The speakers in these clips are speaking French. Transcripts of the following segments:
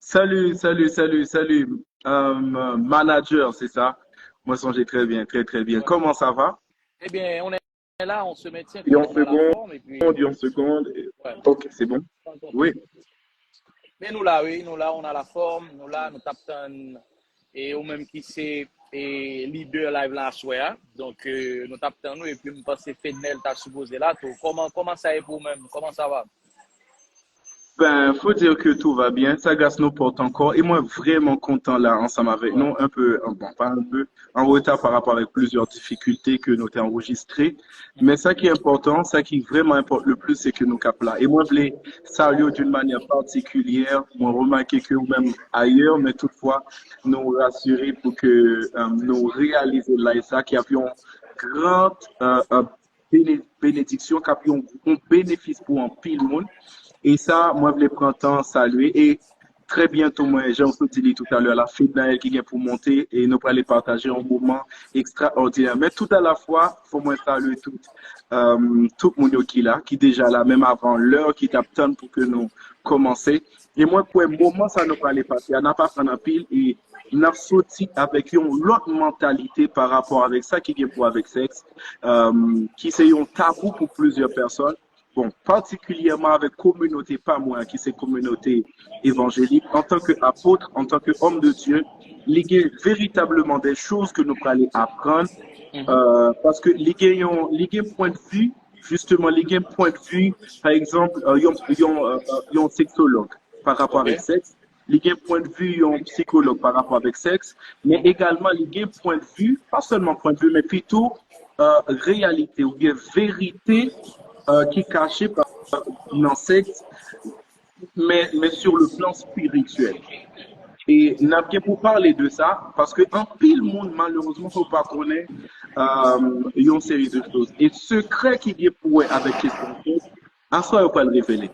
Salut. Manager, c'est ça? Moi, songez très bien, très bien. Ouais. Comment ça va? Eh bien, on est là, on se maintient Et quand en même à la seconde, forme et puis, et en seconde. ouais, Ok, c'est bon. on Oui. continue. Mais nous là, oui, nous là, on a la forme, nous là, nous tapons, et ou même qui c'est et leader live là, soir. Donc, nous tapons nous et puis, nous pensons que Fednel t'a supposé là. Tout. Comment ça est pour même? Comment ça va? Ben, faut dire que tout va bien. Sagas nous porte encore. Et moi, vraiment content là, ensemble avec Ouais. nous. Un peu, bon, pas un peu, en retard par rapport avec plusieurs difficultés que nous avons enregistrées. Mais ça qui est important, ça qui vraiment importe le plus, c'est que nous cap là. Et moi, je voulais saluer d'une manière particulière. Moi, remarquer que ou même ailleurs, mais toutefois, nous rassurer pour que nous réalisions là, et ça, qui a pu une grande bénédiction, qui a pu un bénéfice pour un pile monde. Et ça, moi, je les prends temps saluer. Et très bientôt, moi, j'ai aussi dit tout à l'heure, la fête d'Aël qui vient pour monter et nous pour aller partager un moment extraordinaire. Mais tout à la fois, faut moi saluer tout le monde qui est là, qui est déjà là, même avant l'heure, qui t'attend pour que nous commencer. Et moi, pour un moment, ça nous pas aller passer. On n'a pas pris un pile et on a sorti avec une autre mentalité par rapport avec ça qui vient pour avec sexe, qui c'est un tabou pour plusieurs personnes. Bon, particulièrement avec communauté, pas moi, qui c'est communauté évangélique, en tant qu'apôtre, en tant qu'homme de Dieu, il y a véritablement des choses que nous allons apprendre, Mhm. parce que il y a un point de vue, justement, il y a un point de vue, par exemple, il y a un sexologue par rapport OK. avec sexe, il y a un point de vue, il y a un psychologue par rapport avec sexe, mais Mhm. également, il y a un point de vue, pas seulement point de vue, mais plutôt réalité ou bien vérité qui est caché par l'insecte, mais sur le plan spirituel. Et n'a bien pour parler de ça, parce que en pile monde, malheureusement, faut pas connaître une série de choses. Et secret qui vient pour avec question de à soi, on peut le révéler.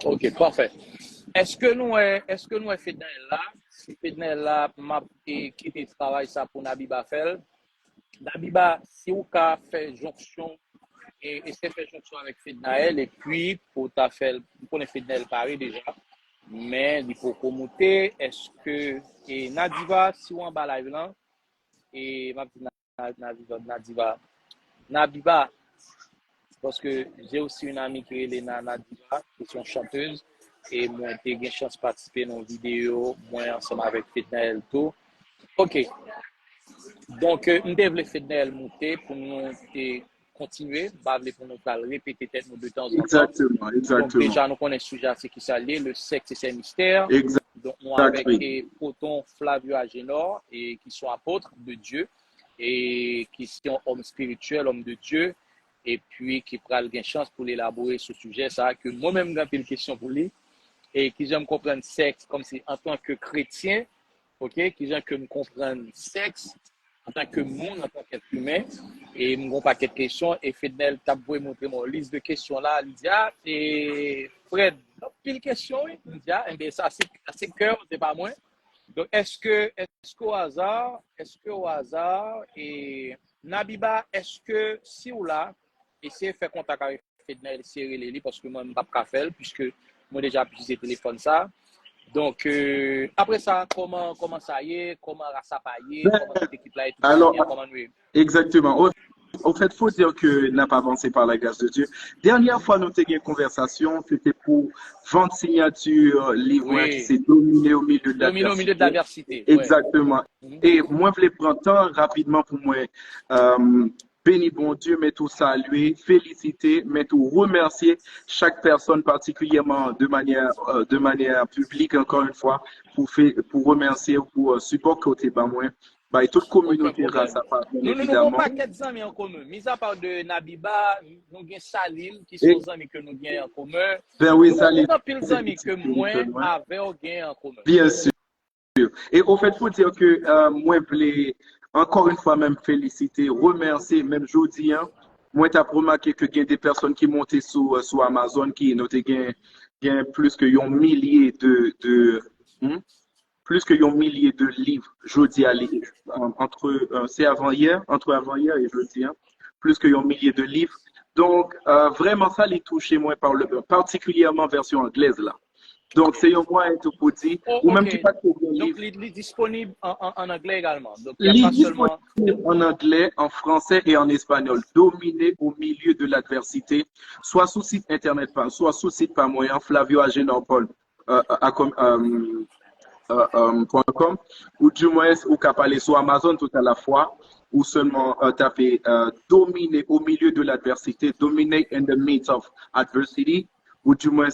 OK, parfait. Est-ce que nous est Fednel là? Si Fednel là, m'a quitté travail ça pour Nabiba Fel. Nabiba, si vous avez fait jonction et c'est fait jonction avec Fednael et puis pour ta fait pour connaître Fednael Paris déjà. Mais il faut monter. Est-ce que et Nadiva, si on va live là et ma petite Nadiva, parce que j'ai aussi une amie qui est Lena Nadiva, qui est une chanteuse. Et moi, j'ai eu chance de participer dans une vidéo, moi, ensemble avec Fitnel tout. OK. Donc, nous devons Fitnel monter pour nous continuer, pour nous répéter peut-être de temps en temps. Exactement, Donc, exactement. déjà, nous connaissons le sujet, c'est qui ça le sexe et ses mystères. Donc, nous avec Exactement. Proton, Flavio Agénor, et qui sont apôtres de Dieu, et qui sont hommes spirituels, hommes de Dieu, et puis qui prennent une chance pour élaborer ce sujet, ça, que moi-même, j'ai une question pour lui, et qui j'aime comprendre sexe comme si en tant que chrétien, ok, qui j'aime que me comprendre sexe en tant que monde, en tant qu'être humain, et mon paquet de questions, et Fednel t'a beau montrer mon liste de questions là, il dit, ah, et Fred, pile question, il dit, ah, bien, ça, c'est cœur, c'est pas moi. Donc, est-ce qu'au hasard, et Nabiba, est-ce que si ou là, essayez de faire contact avec Fednel, serrer les lits, parce que moi, je ne peux pas faire, puisque moi déjà utilisé le téléphone ça. Donc, après ça, comment ça y est, comment ça y est, Ben, comment toute l'équipe là est tout ça alors, bien, comment nous. exactement. Au fait, faut dire que n'a pas avancé par la grâce de Dieu. Dernière fois, nous avons eu une conversation, c'était pour vente signature livre qui Oui, s'est dominé au milieu de dominer au milieu de l'adversité. l'adversité, ouais. Exactement. Mhm. Et moi, je voulais prendre temps rapidement pour moi euh, bénir bon Dieu, mais tout saluer, féliciter, mais tout remercier chaque personne, particulièrement de manière publique, encore une fois, pour remercier ou pour support côté par moi. Bah, et toute Aucun communauté race problème. à part, bien Nous avons évidemment. pas quelques amis en commun. Mis à part de Nabiba, nous avons Salim, qui sont Et, des amis que nous avons en commun. ben oui, Nous ça les avons pile c'est d'amis petit que que nous moi faisons, hein. avait en commun. Bien sûr. Et au fait, faut dire que moi, je voulais encore une fois même féliciter, remercier, même jeudi, hein, moi, tu as remarqué que il y a des personnes qui montent sur Amazon qui notent gain plus que un millier hmm, plus que un millier de livres jeudi à lire, c'est avant-hier, entre avant-hier et jeudi, hein, plus que un millier de livres. Donc, vraiment, ça les touché moi particulièrement version anglaise là. Donc, c'est un moyen tout petit, Oh, ou même qui ok. pas trop bien Donc, livre. il est disponible en anglais également. Donc, il n'y a Il est pas seulement. disponible en anglais, en français et en espagnol. Dominé au milieu de l'adversité, soit sous site internet, soit sous site par moyen, Flavio Agenor Paul. .com, ou du moins ou qu'à parler sur Amazon tout à la fois, ou seulement taper dominer au milieu de l'adversité, dominate in the midst of adversity, ou du moins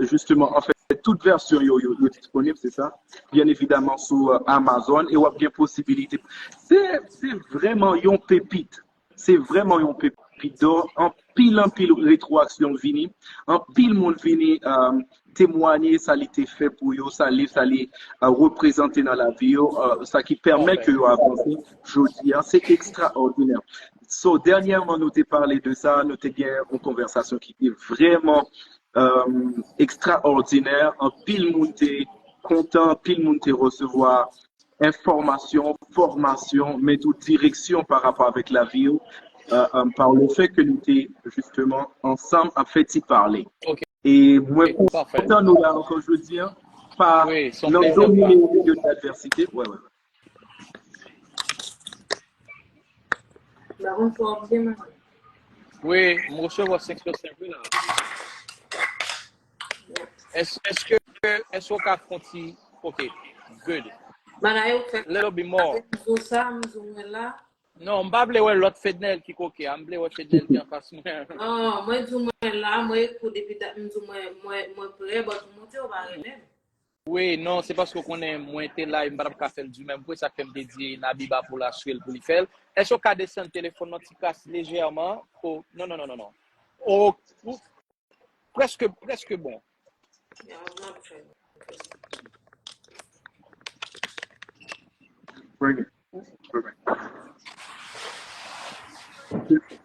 justement en fait toute version est disponible, c'est ça, bien évidemment sur Amazon et ou bien possibilité. C'est vraiment une pépite, c'est vraiment une pépite d'or, en pile rétroaction vini, en pile monde vini témoigner ça a été fait pour eux, ça les représenter dans la vie, ça qui permet que Parfait. vous avancez, je dis, c'est extraordinaire. So, dernièrement, nous t'ai parlé de ça, nous t'ai bien une conversation qui est vraiment extraordinaire, en pile monde t'est content, pile monde t'est recevoir information, formation, mais toute direction par rapport avec la vie, par le fait que nous t'es justement ensemble à fait y parler. Ok, Et moi, parfait. content nous là encore, je veux dire, par Oui, son notre plaisir. dominer au milieu de l'adversité. Ouais, ouais. Oui, je reçois 505 là. Est-ce qu'on a compris? Ok, good. Little bit more. Non, je ne sais pas l'autre Fednel qui coque. Je ne sais pas Fednel qui en face moi. Oh, moi, du moins là, moi, pour depuis, moi, prêt, bah, tout monter au baril. Oui, non, c'est parce qu'on est moins été là, je ne peux pas faire du même pour ça que je me dédie Nabiba pour la suite pour le faire. Est-ce qu'on a descendu le téléphone, notre casse légèrement? Oh, non, non, non, non, non. Oh, presque bon. Bring it.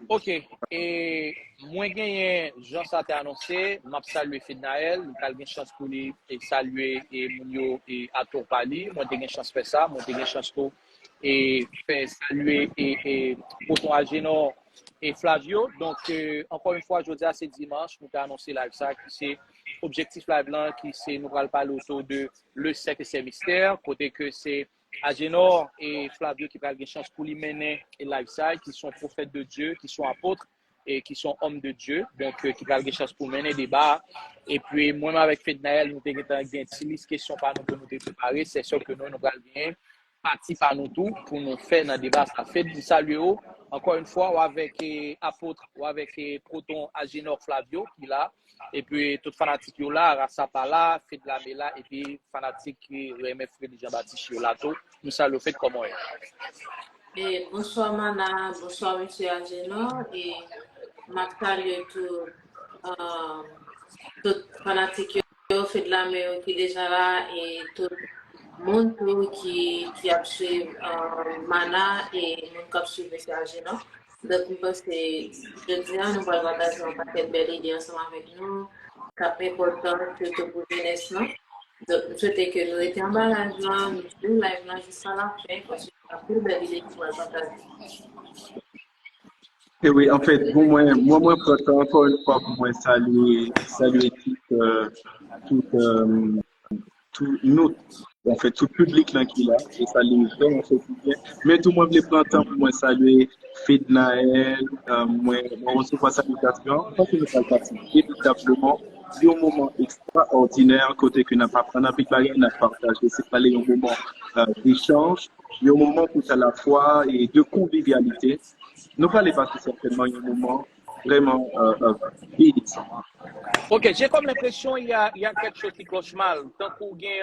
Ok, et moi gagné, Jean ça t'a annoncé, m'a salué Fidnaël, il a une chance pour lui et saluer et Mounio et Ator Pali, moi j'ai une chance de faire ça, moi j'ai une chance pour et faire saluer et Proton Agénor et Flavio. Donc encore une fois, je dis à c'est dimanche, nous avons annoncé live ça qui c'est objectif live là qui c'est nous allons parler autour de le secret et ses mystères, côté que c'est Agénor et Flavio qui prennent des chances pour lui mener et lifestyle, qui sont prophètes de Dieu, qui sont apôtres et qui sont hommes de Dieu, donc qui prennent des chances pour mener des débats. Et puis, moi, avec Fednaël, nous avons une petite question par nous pour nous préparer. C'est sûr que nous allons bien partir par nous tout pour nous faire un débat. Ça fait du salut encore une fois, ou avec apôtre, ou avec Proton Agénor Flavio qui est là. Et puis, tout fanatique là, Rassapa là, fait de la Mela, et puis fanatique qui remet Frédéric Jean-Baptiste Lato. Nous saluons, fait comment est. Et bonsoir, Mana, bonsoir, monsieur Agénor, et ma salut tout fanatique qui fait de la mer qui est déjà là, et tout le monde qui a suivi Mana et mon qui a suivi monsieur Agénor. Donc, je pense que je dis, nous allons partager un paquet de belles idées ensemble avec nous, qui est important surtout pour la jeunesse. Donc, je souhaitais que nous étions en balade là, nous faisons live là jusqu'à la fin, parce que c'est une plus belle idée pour le partager. Et oui, en fait, bon, moi, content encore une fois pour moi saluer tout notre, en fait, tout public là qui est là, et saluer vraiment fait tout bien. Mais tout le monde les prend temps pour moi saluer Fednaël, moi recevoir salutation, parce que nous allons participer véritablement c'est un moment extraordinaire, côté que n'a pas partagé, c'est pas un moment d'échange, il y a un moment tout à la fois et de convivialité. Nous allons passer certainement un moment vraiment bénissant. Ok, j'ai comme l'impression qu'il y a quelque chose qui cloche mal. Tant qu'on gagne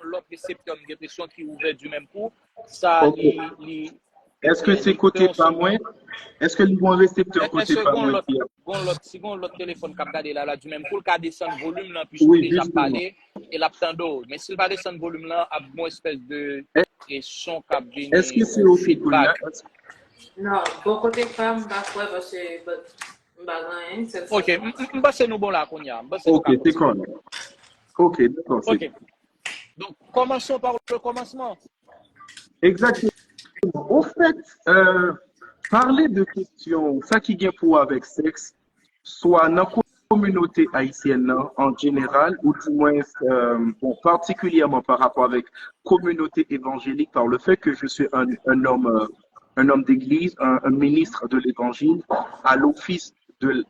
l'autre récepteur, j'ai l'impression qu'il ouvert du même coup. Ça, Okay. Est-ce que c'est côté pas moins? Est-ce que le bon récepteur côté pas moins? Si on l'autre téléphone qui a regardé là, du même coup, il a descendu le volume là, puisque Oui, déjà justement. parlé et l'abtendo. Mais s'il va descendre le volume là, il y a une espèce de son qui a gagné. Est-ce que c'est au feedback? Non, bon côté femme, quoi, parce que, ok, c'est nous bon là qu'on y a. Ok, c'est correct. Ok, d'accord. Ok. Donc, commençons par le commencement. Exactement. Au fait, parler de questions, ça qui vient pour avec sexe, soit dans communauté haïtienne là, en général, ou du moins bon, particulièrement par rapport avec communauté évangélique, par le fait que je suis un homme d'église, un ministre de l'évangile, à l'office de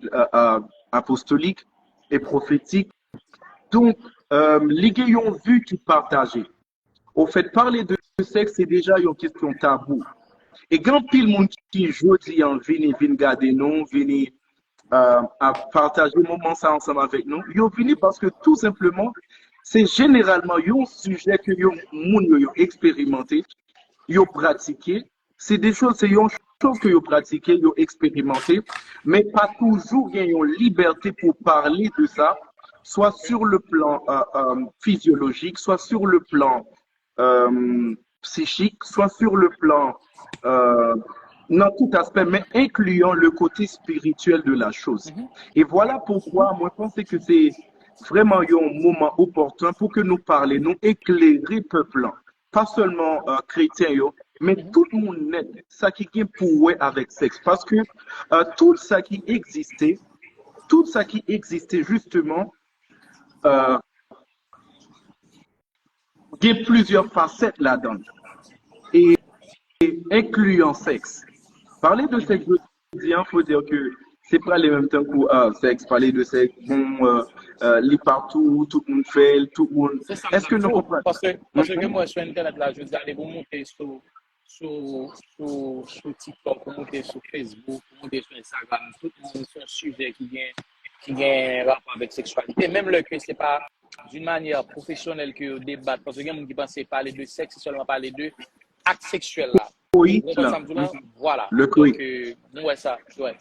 apostolique et prophétique. Donc, les gars ont vu qui partageaient. Au fait, parler de sexe, c'est déjà une question tabou. Et quand pile monde qui jodi en vini garder nous, vini à partager moment ça ensemble avec nous, yo vini parce que tout simplement, c'est généralement un sujet que yo moun yo expérimenté, yo pratiqué. C'est des choses, c'est une chose que yo pratiqué, yo expérimenté, mais pas toujours une liberté pour parler de ça, soit sur le plan physiologique, soit sur le plan psychique, soit sur le plan dans tout aspect, mais incluant le côté spirituel de la chose. Et voilà pourquoi moi je pense que c'est vraiment un moment opportun pour que nous parlions, nous éclairer peuple, pas seulement chrétiens, mais tout le monde net, ça qui est pour avec sexe. Parce que tout ça qui existait justement, il y a plusieurs facettes là-dedans, et incluant sexe. Parler de sexe, il faut dire que c'est pas les mêmes temps pour sexe, parler de sexe, bon, lit partout, tout le monde fait, tout le monde. Est-ce que nous comprenons? Parce que moi, sur Internet, là, je dis, allez, vous montez sur TikTok, vous montez sur Facebook, vous montez sur Instagram, tout le monde sur un sujet qui vient rapport avec sexualité. Même le que c'est pas d'une manière professionnelle que débat, parce que il y a des gens qui pensent parler de sexe, c'est seulement parler de acte sexuel là. Oui, voilà. Le donc, ouais, ça, ouais.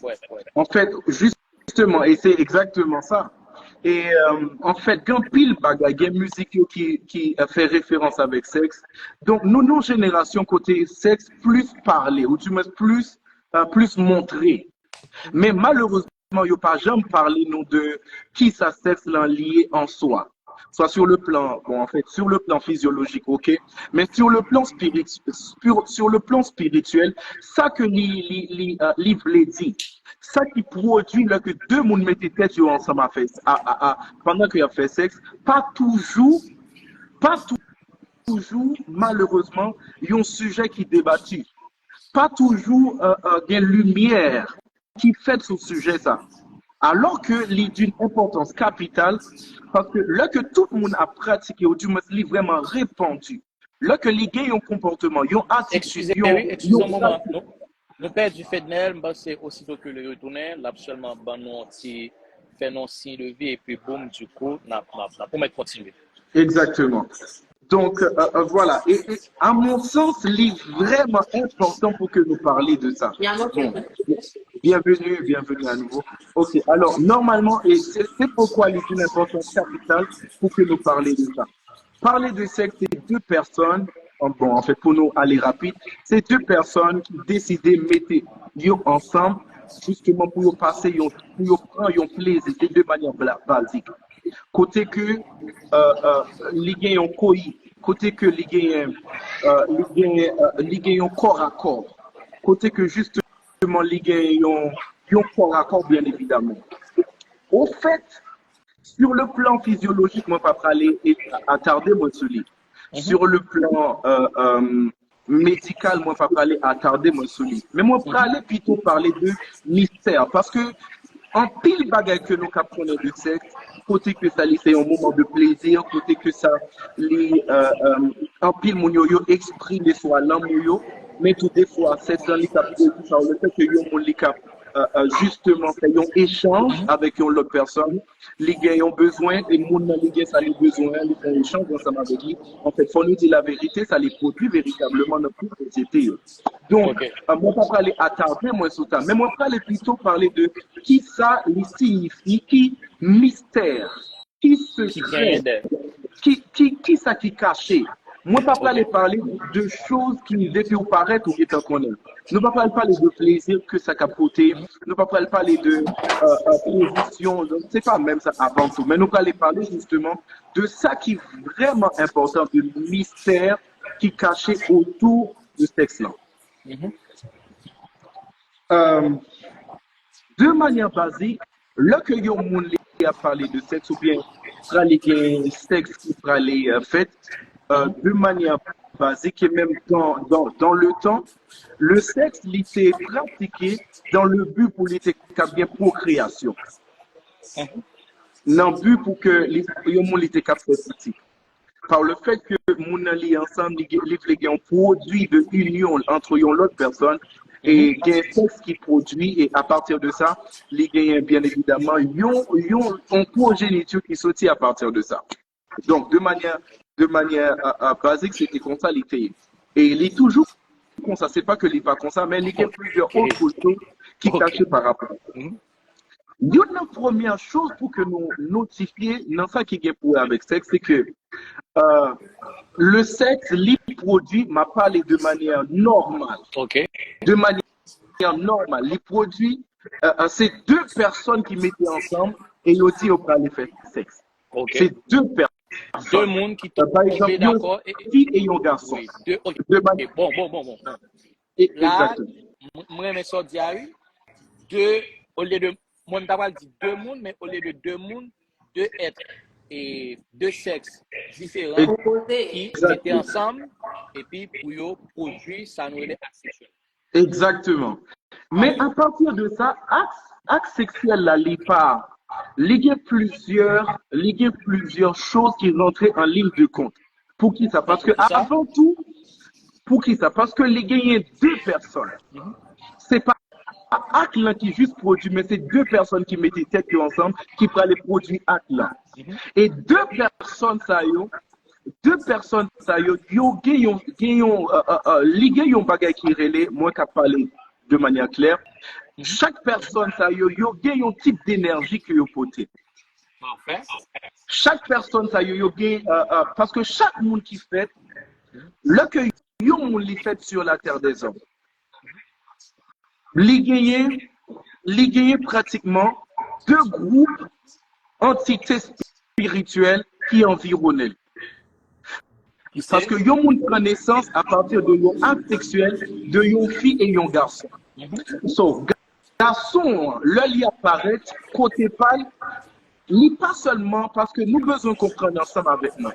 En fait, justement, et c'est exactement ça. Et en fait, quand pile bagaille, il y a musique qui fait référence avec sexe. Donc, nous, nos générations côté sexe, plus parler, ou du moins plus montrer. Mais malheureusement, il n'y a pas jamais parlé nous de qui ça sexe là lié en soi. Soit sur le plan, bon, en fait, sur le plan physiologique, ok, mais sur le plan spirituel, ça que livre dit, ça qui produit là que deux mondes mettent tête ensemble pendant qu'il a fait sexe, pas toujours, malheureusement, il y a un sujet qui est débattu, pas toujours des lumières qui fait sur ce sujet ça. Alors que c'est d'une importance capitale, parce que là que tout le monde a pratiqué, ou du moins c'est vraiment répandu, là que les gars ont un comportement, ils ont attitude, excusez-moi un moment, nous père du fait de Nel, c'est aussitôt que le retourner, là absolument, nous fait non signe de vie, et puis boum, du coup, pour mettre continuer. Exactement. Donc, voilà. Et à mon sens, c'est vraiment important pour que nous parlions de ça. Bon. Bienvenue à nouveau. Ok, alors, normalement, et c'est pourquoi il est une importance capitale pour que nous parlions de ça. Parler de sexe, c'est deux personnes, bon, en fait, pour nous aller rapide, c'est deux personnes qui décident de mettre ensemble, justement pour passer, pour prendre un plaisir de manière basique. Côté que les gars ont coï, côté que les gars ont corps à corps, côté que justement les gars ont corps à corps bien évidemment. Au fait, sur le plan physiologique, moi pas aller attarder moi sur lui. Sur le plan médical, moi pas aller attarder moi sur lui. Mais moi pas aller plutôt parler de mystère parce que en pile bagaille que nous apprenons du sexe, côté que ça c'est un moment de plaisir, côté que ça en pile mon yo exprime soit l'amour, mais tout des fois c'est dans les cas par le fait que yo mon justement fait un échange avec une autre personne, les gars ont besoin et mon les gars ça les besoin, ils font échange ensemble avec lui. En fait, faut nous dire la vérité, ça les produit véritablement dans notre société. Donc, moi pas parler attarder moi sur ça, mais moi pas plutôt parler de qui ça les signifie, qui mystère, qui secret, qui ça qui caché. Moi, pas parler de choses qui depuis ou paraître ou qui est en connaître. Nous pas parler de plaisir que ça capoté. Nous pas parler de position. C'est pas même ça avant tout. Mais nous parler justement de ça qui est vraiment important, de mystère qui est caché autour de ce texte-là. De manière basique, là que yon moun à parler de sexe ou bien parler de sexe qui parler fait de manière basique et même dans le temps, le sexe il était pratiqué dans le but pour l'été bien procréation. Dans le but pour que les gens étaient capables de par le fait que mon ali ensemble les un produit de union entre l'autre personne et il y a un sexe qui produit et à partir de ça il y a bien évidemment un progéniture qui sortit à partir de ça. Donc de manière basique c'était comme ça l'était et il est toujours comme ça, c'est pas que il n'est pas comme ça mais il y a plusieurs autres choses qui cachent par rapport. Il y a une première chose pour que nous notifions dans ça qui est pour avec sexe, c'est que le sexe, les produits, m'a parlé de manière normale. OK. De manière normale. Les produits, c'est deux personnes qui mettaient ensemble et ils ont dit on aller faire sexe. OK. C'est deux personnes. Deux mondes qui tombent d'accord. Une fille et un garçon. Oui, OK. Bon. Là, moi, je suis dit, deux, au lieu de, moi, je dit deux mondes, mais au lieu de deux mondes, deux êtres et deux sexes différents qui étaient ensemble et puis pour produire ça nous est asexuel. Exactement. Mais à partir de ça, acte sexuel là, il y a plusieurs choses qui rentraient en ligne de compte. Pour qui ça? Parce que avant tout, pour qui ça? Parce que il y a deux personnes. C'est pas acte là qui juste produit, mais c'est deux personnes qui mettaient tête ensemble qui prennent les produits acte là. Et deux personnes ça yo, un bagage qui relève, moi qui parler de manière claire. Chaque personne ça yo gagne un type d'énergie que yo porté. Parfait. Chaque personne ça yo gagne parce que chaque monde qui fait le que yo monde li fait sur la terre des hommes. Li gagne pratiquement deux groupes entités spirituelles qui environnent. Parce que yon moun prend naissance à partir de yon acte sexuel de yon fille et yon garçon. So, garçon, le li apparaît côté pâle, li pas seulement parce que nous besoin comprendre ensemble avec nous.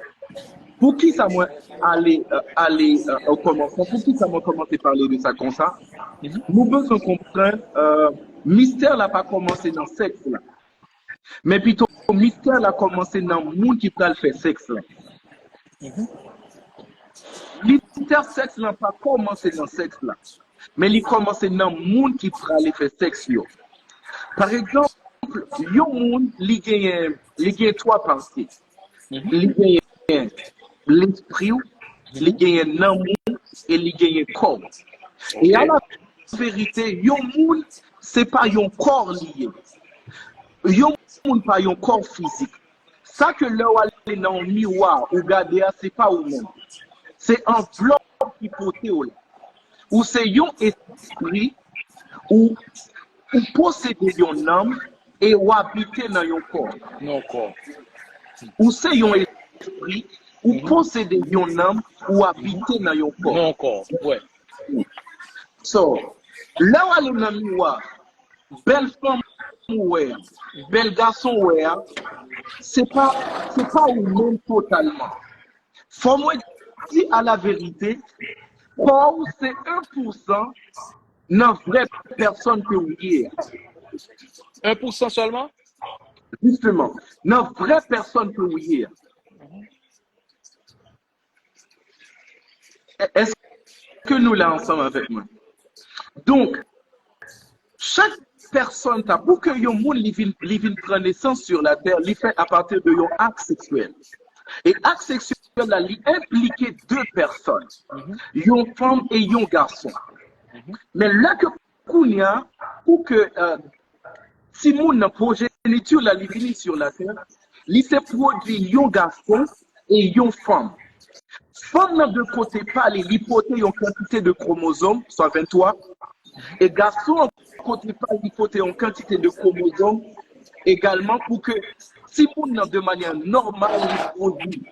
Pour qui ça moi aller au commencement, pour qui ça moi commencer à parler de ça comme ça, nous besoin comprendre mystère n'a pas commencé dans le sexe là. Mais plutôt mystère a commencé dans le monde qui peut le faire sexe là. Mystère sexe n'a pas commencé dans le sexe là. Mais il commence dans le monde qui peut aller faire sexe yo. Par exemple, yo monde li gagne trois parties. Li gagne l'esprit, li gagne l'amour et li gagne corps. Et à la vérité, yo monde c'est pas un corps lié. Yo monde pas un corps physique. Ça que là où aller dans le miroir ou regarder c'est pas ou même. C'est un bloc qui porté là. Ou c'est un esprit ou posséder une âme et ou habiter dans un corps. Non corps. Ou c'est un esprit ou posséder une âme ou habiter dans un corps. Non corps, ouais. So, là où aller dans le miroir, belle femme ouais, bel garçon ouais, c'est pas ou même totalement. Faut moi dire à la vérité, corps c'est 1% dans vraie personne que vous êtes. 1% seulement? Justement, dans vraie personne que vous êtes. Est-ce que nous là ensemble avec moi? Donc, chaque personne, pour que yon moun li vin prendre naissance sur la terre, li fait à partir de yon acte sexuel. Et acte sexuel là, li implique deux personnes, yon femme et yon garçon. Mais là que kounya, pour que si moun nan progéniture la li vini sur la terre, li se produit yon garçon et yon femme. Femme nan de côté pas li porte yon quantité de chromosomes, soit 23, et garçon côté pas il faut une quantité de chromosomes également pour que si on de manière normale il produit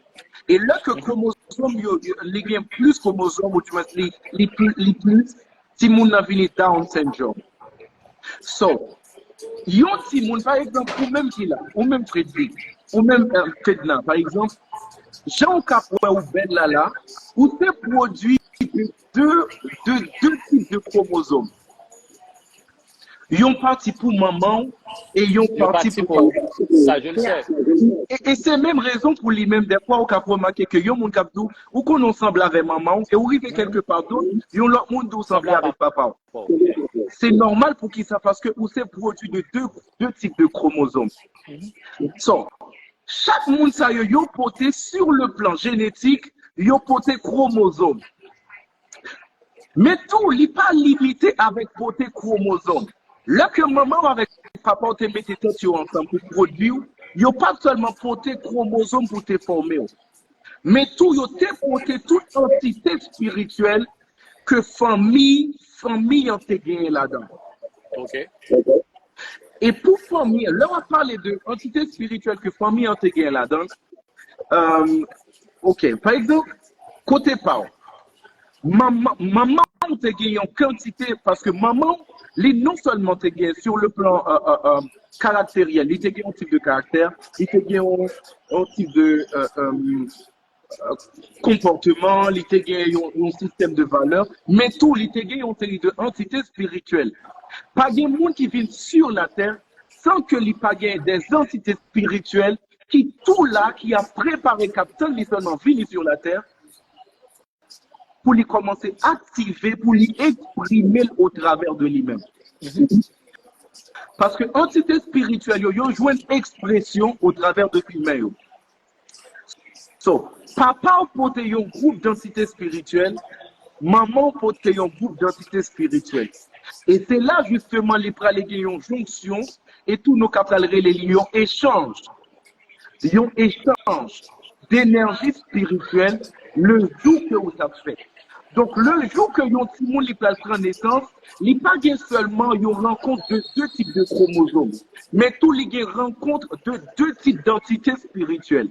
et là que chromosomes il y a plus chromosomes ou tu vois les plus si on a venu Down syndrome. So Yon ti moun, par exemple, ou même qui là, ou même Frédéric, ou même Fedna, par exemple, Jean Capoué ou Ben Lala, ou c'est produit de deux types de chromosomes. Yon parti pour maman et yon Yo parti parti pour pour ça, je le sais. et c'est même raison pour lui-même, des fois, ou qu'a remarqué que yon moun kapdou, ou qu'on ensemble avec maman, et ou rive quelque part d'autre, yon l'autre moun d'ou semble avec papa. C'est normal pour qu'il ça, parce que ou c'est produit de deux types de chromosomes. So, chaque moun sa yo poté sur le plan génétique, yo poté chromosome. Mais tout n'est pas limité avec poté chromosome. Là que maman avec papa te mette tête ensemble pour produire, yo pas seulement poté chromosome pour te former, mais tout yo te poté toute entité spirituelle que famille en te gagné là-dedans. OK. Et pour famille, là on va parler de entité spirituelle que famille en te gagné là-dedans. OK, par exemple, côté parent. Maman te gagné en quantité parce que maman, lui non seulement te gagné sur le plan caractériel, il te gagné un type de caractère, il te gagné un type de comportement, il te gagné un système de valeurs, mais tout, il te gagné une série de entités spirituelles. Pas de monde qui vient sur la terre sans que il pas gagné des entités spirituelles qui tout là, qui a préparé Captain, il seulement venu sur la terre pour lui commencer à activer, pour lui exprimer au travers de lui-même. Parce que entité spirituelle, yo joue une expression au travers de lui-même. So, papa porte un groupe d'entités spirituelles, maman porte un groupe d'entités spirituelles. Et c'est là justement les une jonction et tous nos capables les lions échangent. Yon échange d'énergie spirituelle le jour que vous avez fait. Donc, le jour que yon Timon li prend naissance, il pas seulement yon rencontre de deux types de chromosomes, mais tout li gen rencontre de deux types d'entités spirituelles.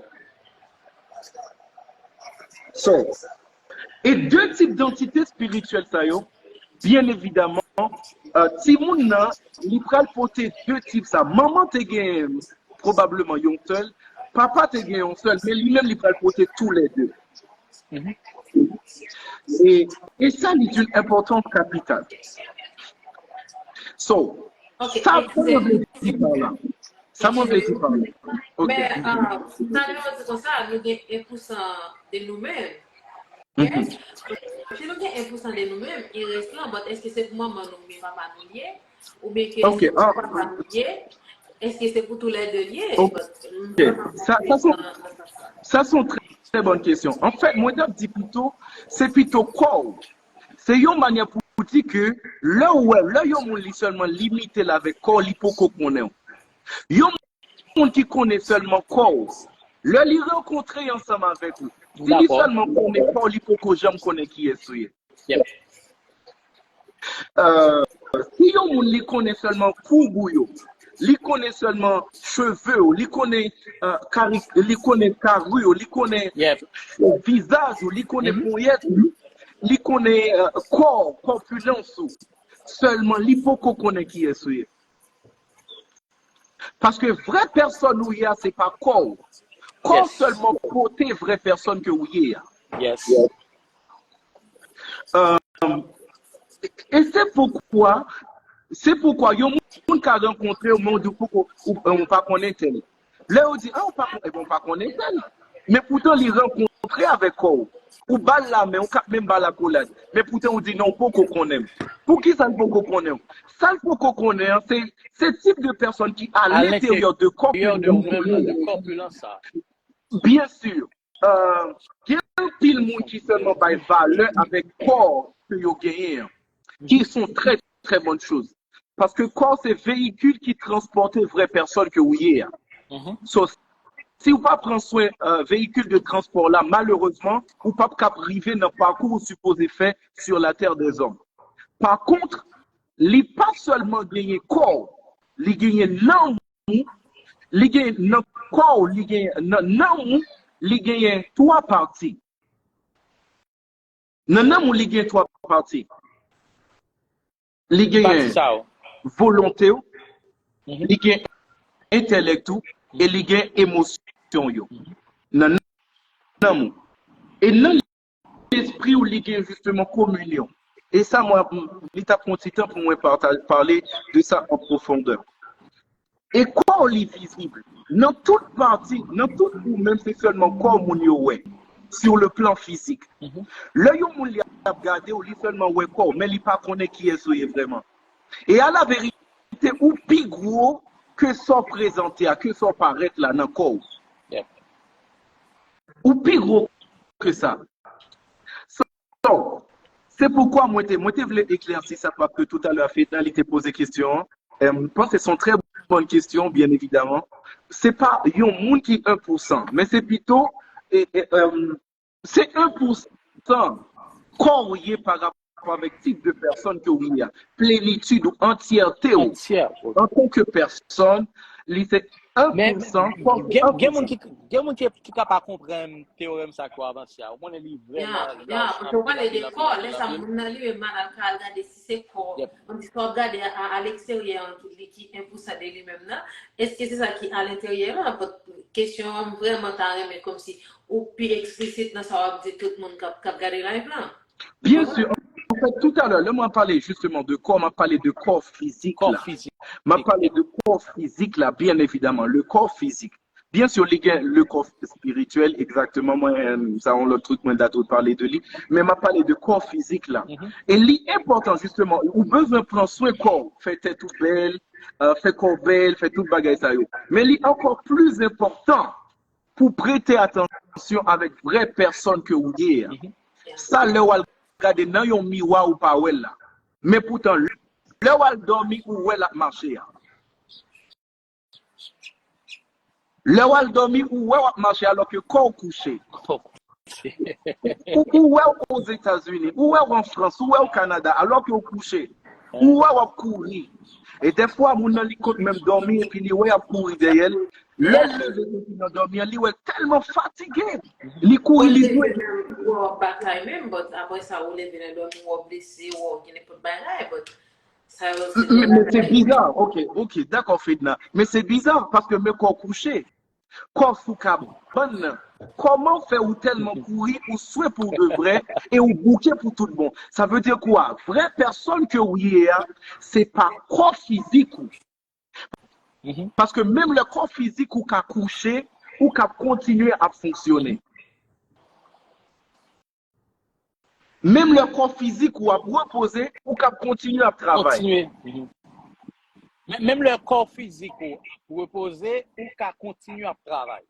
So, et deux types d'entités spirituelles, ça yo, bien évidemment, Timon nan, li pral porter deux types ça. Maman te gen probablement yon seul, papa te gen yon seul, mais lui-même il pral porter tous les deux. Et ça, c'est une importance capitale. So, Okay, ça m'en veut dire par là. Ça m'en veut dire par là. Okay. Mais, c'est comme ça, nous avons 1% de nous-mêmes. Yes? Si nous avons 1% de nous-mêmes, il reste là. Mais est-ce que c'est pour maman nous, papa nous lier? Ou bien que c'est pour papa nous lier? Est-ce que c'est pour tous les deux liés? Okay. Ça sont très bonnes questions. En fait, moi, je dis plutôt, c'est plutôt quoi? C'est une manière pour dire que là où on seulement limité avec quoi il faut qu'on connaisse. Il y a un qui connaît seulement quoi. Là, il rencontre ensemble avec vous. Si il seulement connaît quoi, il faut que j'aime connaître qui est celui. Yep. Si on li connaît seulement Koubouyo, li connaît seulement cheveux, li connaît carrure, li connaît visage, li connaît moyette, li connaît corps, corpulence, seulement li faut qu'on connaît qui est celui. Parce que vraie personne où il y a, c'est pas corps. Corps seulement côté vraie personne que où il y a. Yes. Et c'est pourquoi il y a des gens qui ont rencontré au monde où on ne pas connaître tel. Là, on dit, on ne pas connaître tel. Mais pourtant, ils rencontrent avec quoi? Ou balle la main, on ne même pas la collade. Mais pourtant, on dit non, faut qu'on connaisse. Pour qui ça ne faut qu'on connaisse? Ça ne faut qu'on connaisse, c'est ce type de personnes qui, à l'intérieur de corpulence. Bien sûr. Il y a un pile monde qui seulement by valeur avec corps que vous gagnez, qui sont très, très bonnes choses. Parce que corps, c'est véhicule qui transporte les vraies personnes que vous y êtes. So, si vous ne prenez pas soin véhicule de transport là, malheureusement, vous ne pouvez pas arriver dans le parcours supposé faire sur la terre des hommes. Par contre, il n'est pas seulement gagner corps, il gagne l'âme, il gagne corps, il gagne l'âme, il gagne trois parties. Dans l'âme, il gagne trois parties. Il gagne volonté, li gen intellect et li gen émotion yo. Nan moun. Et nan l'esprit ou li gen justement communion. Et ça, moi, il t'a pris un petit temps pour moi parler de ça en profondeur. Et quoi est visible? Dans toute partie, dans tout ou même c'est seulement quoi mon yo ouais, sur le plan physique. Là, yo moun li a regardé ou li seulement ouais quoi, mais il pas connaît qui est soyez vraiment. Et à la vérité, ou plus gros que ça présenté, que ça paraître là dans corps. Ou plus gros que ça. So, c'est pourquoi moi je voulais éclaircir ça parce que tout à l'heure Fedna il t'a posé question. Je pense que c'est une très bonne question bien évidemment. C'est pas un monde qui est 1%, mais c'est plutôt c'est 1% corrié par rapport avec type de personne que il y a. Plénitude ou entièreté en tant que personne, c'est 1%. Mais il y a des gens qui ne peuvent pas comprendre le théorème ça quoi avancer. On est vraiment. Parce qu'on parle de corps, là, ça m'a dit, mal à regarder si c'est corps. On dit qu'on regarde à l'extérieur, qui est 1% de lui-même là. Est-ce que c'est ça qui est à l'intérieur? Votre question vraiment t'arrête, mais comme si, ou plus explicite, dans ça va dire tout le monde qui a regardé live là. Bien sûr. En fait, tout à l'heure, là, on parlé justement de corps, on m'a parlé de corps physique. M'a parlé de corps physique là, bien évidemment, le corps physique. Bien sûr, le corps spirituel, exactement, moi, ça, on l'autre truc, moi, d'autres parler de lui, mais m'a parlé de corps physique là. Et l'important, justement, ou besoin de prendre soin corps, fait tête tout belle, fait corps belle, fait tout bagaille ça yo. Mais encore plus important, pour prêter attention avec vraie personne que vous dites. Ça, le wal regarder dans yon miroir ou pas ouais là. Mais pourtant, le wal dormi ou ouais la marcher. Le wal dormi ou ouais la marcher alors que corps couché. Ou ouais aux États-Unis, ou ouais en France, ou ouais au Canada alors que vous couché. Ou ouais vous courir. Et des fois, mon nan li compte même dormir et puis li ouais a courir derrière. Le dormir, li ouais tellement fatigué. Li courir, li jouer. Ou bataille même, mais après ça, ou les dormir, ou blessé, ou qui n'est pas de bagaille, mais c'est bizarre, ok, d'accord, Fedna. Mais c'est bizarre parce que mes corps couchés, corps sous cabane, comment faire ou tellement courir ou souhait pour de vrai et ou bouquet pour tout le monde? Ça veut dire quoi? Vraie personne que oui, c'est pas corps physique. Parce que même le corps physique ou qu'a couché ou qu'a continué à fonctionner. Même le corps physique ou à reposer ou qu'à continuer à travailler. Même le corps physique ou reposer ou qu'à continuer à travailler.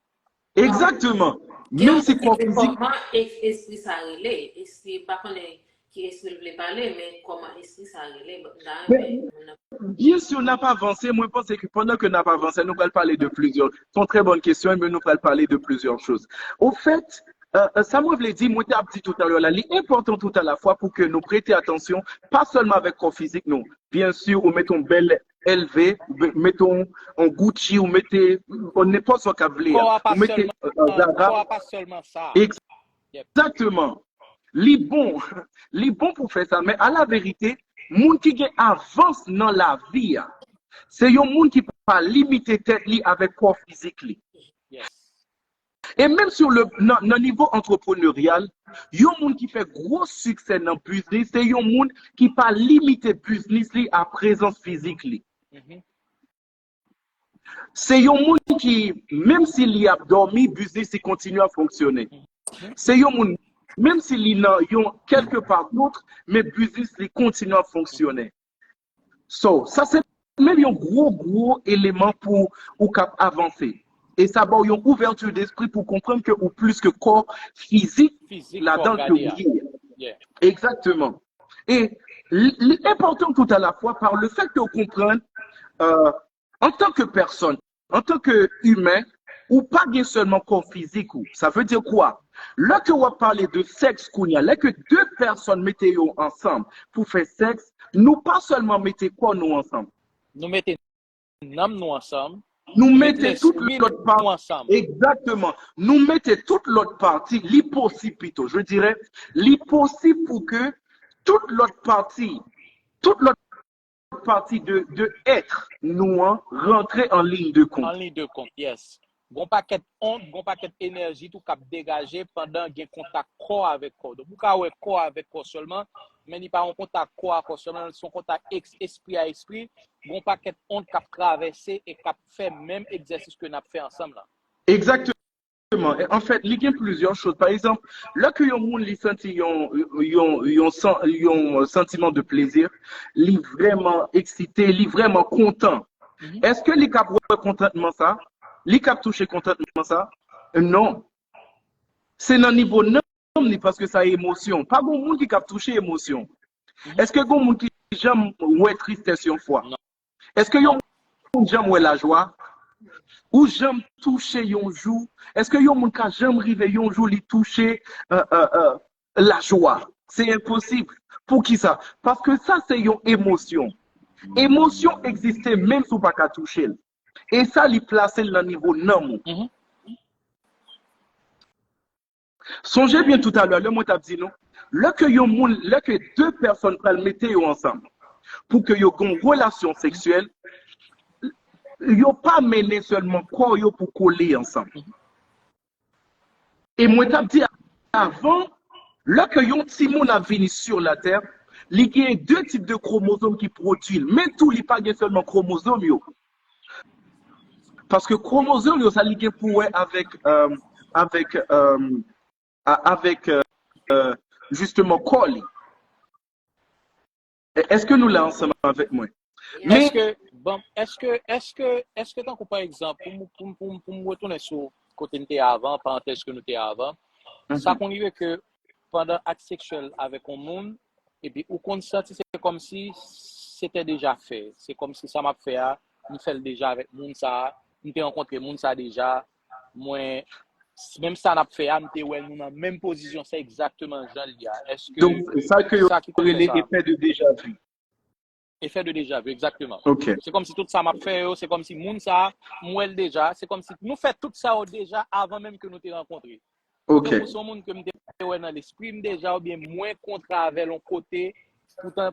Exactement. Même si corps physique. Comment esprit ça relève? Esprit, pas qu'on est qui esprit voulait parler, mais comment esprit ça relève? Bien sûr, on n'a pas avancé. Moi, je pense que pendant que nous n'avons pas avancé, nous allons parler de plusieurs. Ce sont très bonnes questions, mais nous allons parler de plusieurs choses. Au fait, ça me voulait dire, moi, je dit tout à l'heure, là, l'important tout à la fois pour que nous prêtions attention, pas seulement avec corps physique, non. Bien sûr, on mettons belle LV, mettons en Gucci, ou mettez, on n'est pas sur câblé. On mettez Zara. Pas seulement ça. Exactement. Les bons pour faire ça, mais à la vérité, moun qui avance dans la vie, c'est un monde qui peut pas limiter tête li avec corps physique li. Et même sur le niveau entrepreneurial, il y a un monde qui fait gros succès dans le business, c'est un monde qui pas limiter business li à présence physique li. C'est un monde qui, même s'il y a dormi, business il continue à fonctionner. C'est un monde, même s'il y a quelque part d'autre, mais business il continue à fonctionner. So, ça c'est même un gros élément pour avancer. Et ça va une ouverture d'esprit pour comprendre que ou plus que corps physique là-dedans que oui. Exactement. Et l'important tout à la fois par le fait de comprendre en tant que personne, en tant que humain, ou pas bien seulement corps physique, ça veut dire quoi? Là que on va parler de sexe, là que deux personnes mettez ensemble pour faire sexe, nous pas seulement mettez quoi nous ensemble. Nous mettons nous ensemble. Nous mettons toute l'autre partie ensemble. Exactement. Nous mettons toute l'autre partie, l'impossible plutôt. Je dirais, l'impossible pour que toute l'autre partie partie de être, nous, hein, rentrer en ligne de compte. En ligne de compte, yes. Gon paquet honte, gon paquet énergie tout cap dégager pendant gen contact corps avec corps. Donc, vous avez corps avec corps seulement, mais il n'y a pas un contact corps à corps seulement, son contact esprit à esprit, gon paquet honte cap traverser et cap fait même exercice que nous avons fait ensemble là. Exactement. En fait, il y a plusieurs choses. Par exemple, là que yon moun li senti yon sentiment de plaisir, li vraiment excité, li vraiment content. Est-ce que li cap contentement ça? Li cap touché contentement ça? Non. C'est dans niveau non parce que ça est émotion. Pas bon moun qui cap touché émotion. Est-ce que bon moun qui j'aime ouais tristesse une fois? Est-ce que yon moun j'aime ouais la joie? Ou j'aime toucher yon jour? Est-ce que yon moun ka j'aime rive yon jour li toucher la joie? C'est impossible. Pour qui ça? Parce que ça c'est yon émotion. Émotion existait même si pas qu'à toucher. Et ça li placer le niveau non. Songez bien tout à l'heure, le mot t'a dit non. Là que deux personnes prennent mettre ensemble pour que yon gon relation sexuelle, yo pas mené seulement quoi yo pour coller ensemble. Et moi t'ai dit avant, là que yon ti moun a venu sur la terre, il y a deux types de chromosomes qui produisent, mais tout li pas seulement chromosomes yo. Parce que chromosome yo ça li pour avec justement coller. Est-ce que nous l'avons ensemble avec moi? Mais est-ce que tant que par exemple pour me retourner sur côté nous avant, parenthèse que nous étions avant, ça qu'on dit que pendant acte sexuel avec un monde et puis ou qu'on senti c'est comme si c'était déjà fait, c'est comme si ça m'a fait nous fait déjà avec monde ça, nous t'ai rencontré monde ça déjà, moi même ça n'a fait nous t'ai ouais nous dans même position, c'est exactement Jean Lia. Est-ce que donc ça que les effets de déjà vu. Effet de déjà vu, exactement. Okay. C'est comme si tout ça m'a fait, c'est comme si moun ça, moi déjà, c'est comme si nous fait tout ça déjà avant même que nous t'ai rencontré. OK. Donc, pour monde que m'était dans l'esprit déjà ou bien moins contre avec l'on côté,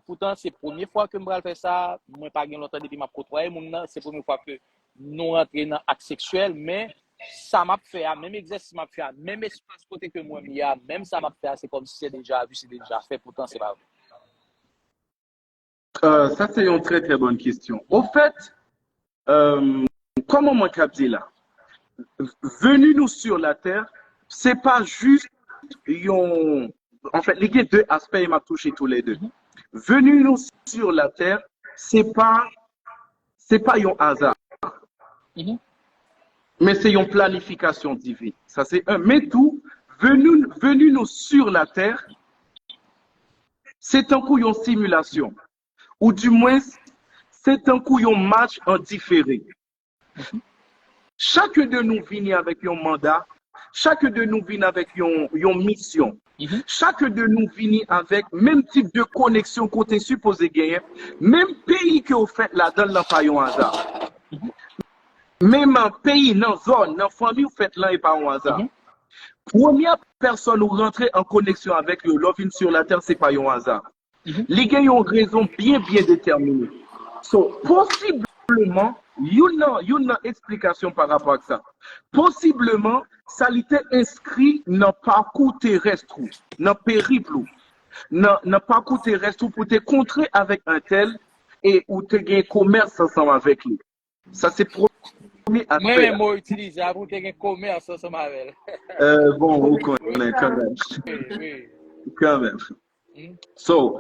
pourtant c'est première fois que me faire ça, moi pas gain longtemps depuis m'a côtoyer moun nan, c'est première fois que nous rentrer dans acte sexuel, mais ça m'a fait même exercice m'a fait même espace côté que moi il y a, même ça m'a fait c'est comme si c'est déjà vu, c'est déjà fait, pourtant c'est pas vrai. Ça, c'est une très très bonne question. Au fait, comme on m'a dit là, venu nous sur la terre, c'est pas juste en fait, il y a deux aspects, il m'a touché tous les deux. Venu nous sur la terre, c'est pas un hasard. Mais c'est une planification divine. Ça, c'est un. Mais tout, venu nous sur la terre, c'est un coup une simulation. Ou du moins, c'est un coup un match en différé. Chaque de nous vient avec un mandat, chaque de nous vient avec une mission. Chaque de nous vient avec même type de connexion côté supposé gagner, même pays que vous faites là-dedans, là, pas un hasard. Même un pays, dans zone, dans famille, vous faites là et pas un hasard. Première personne où rentrer en connexion avec le love sur la terre, c'est pas un hasard. Les gars ont une raison bien déterminée. So, possiblement, il y a une explication par rapport à ça. Possiblement, ça a été inscrit dans le parcours terrestre, dans le périple, dans le parcours terrestre pour te contrer avec un tel et où tu as un commerce ensemble avec lui. Ça, c'est le premier aspect. Moi, utiliser pour te un commerce ensemble avec bon, vous connaissez quand même. Oui. Quand même. So,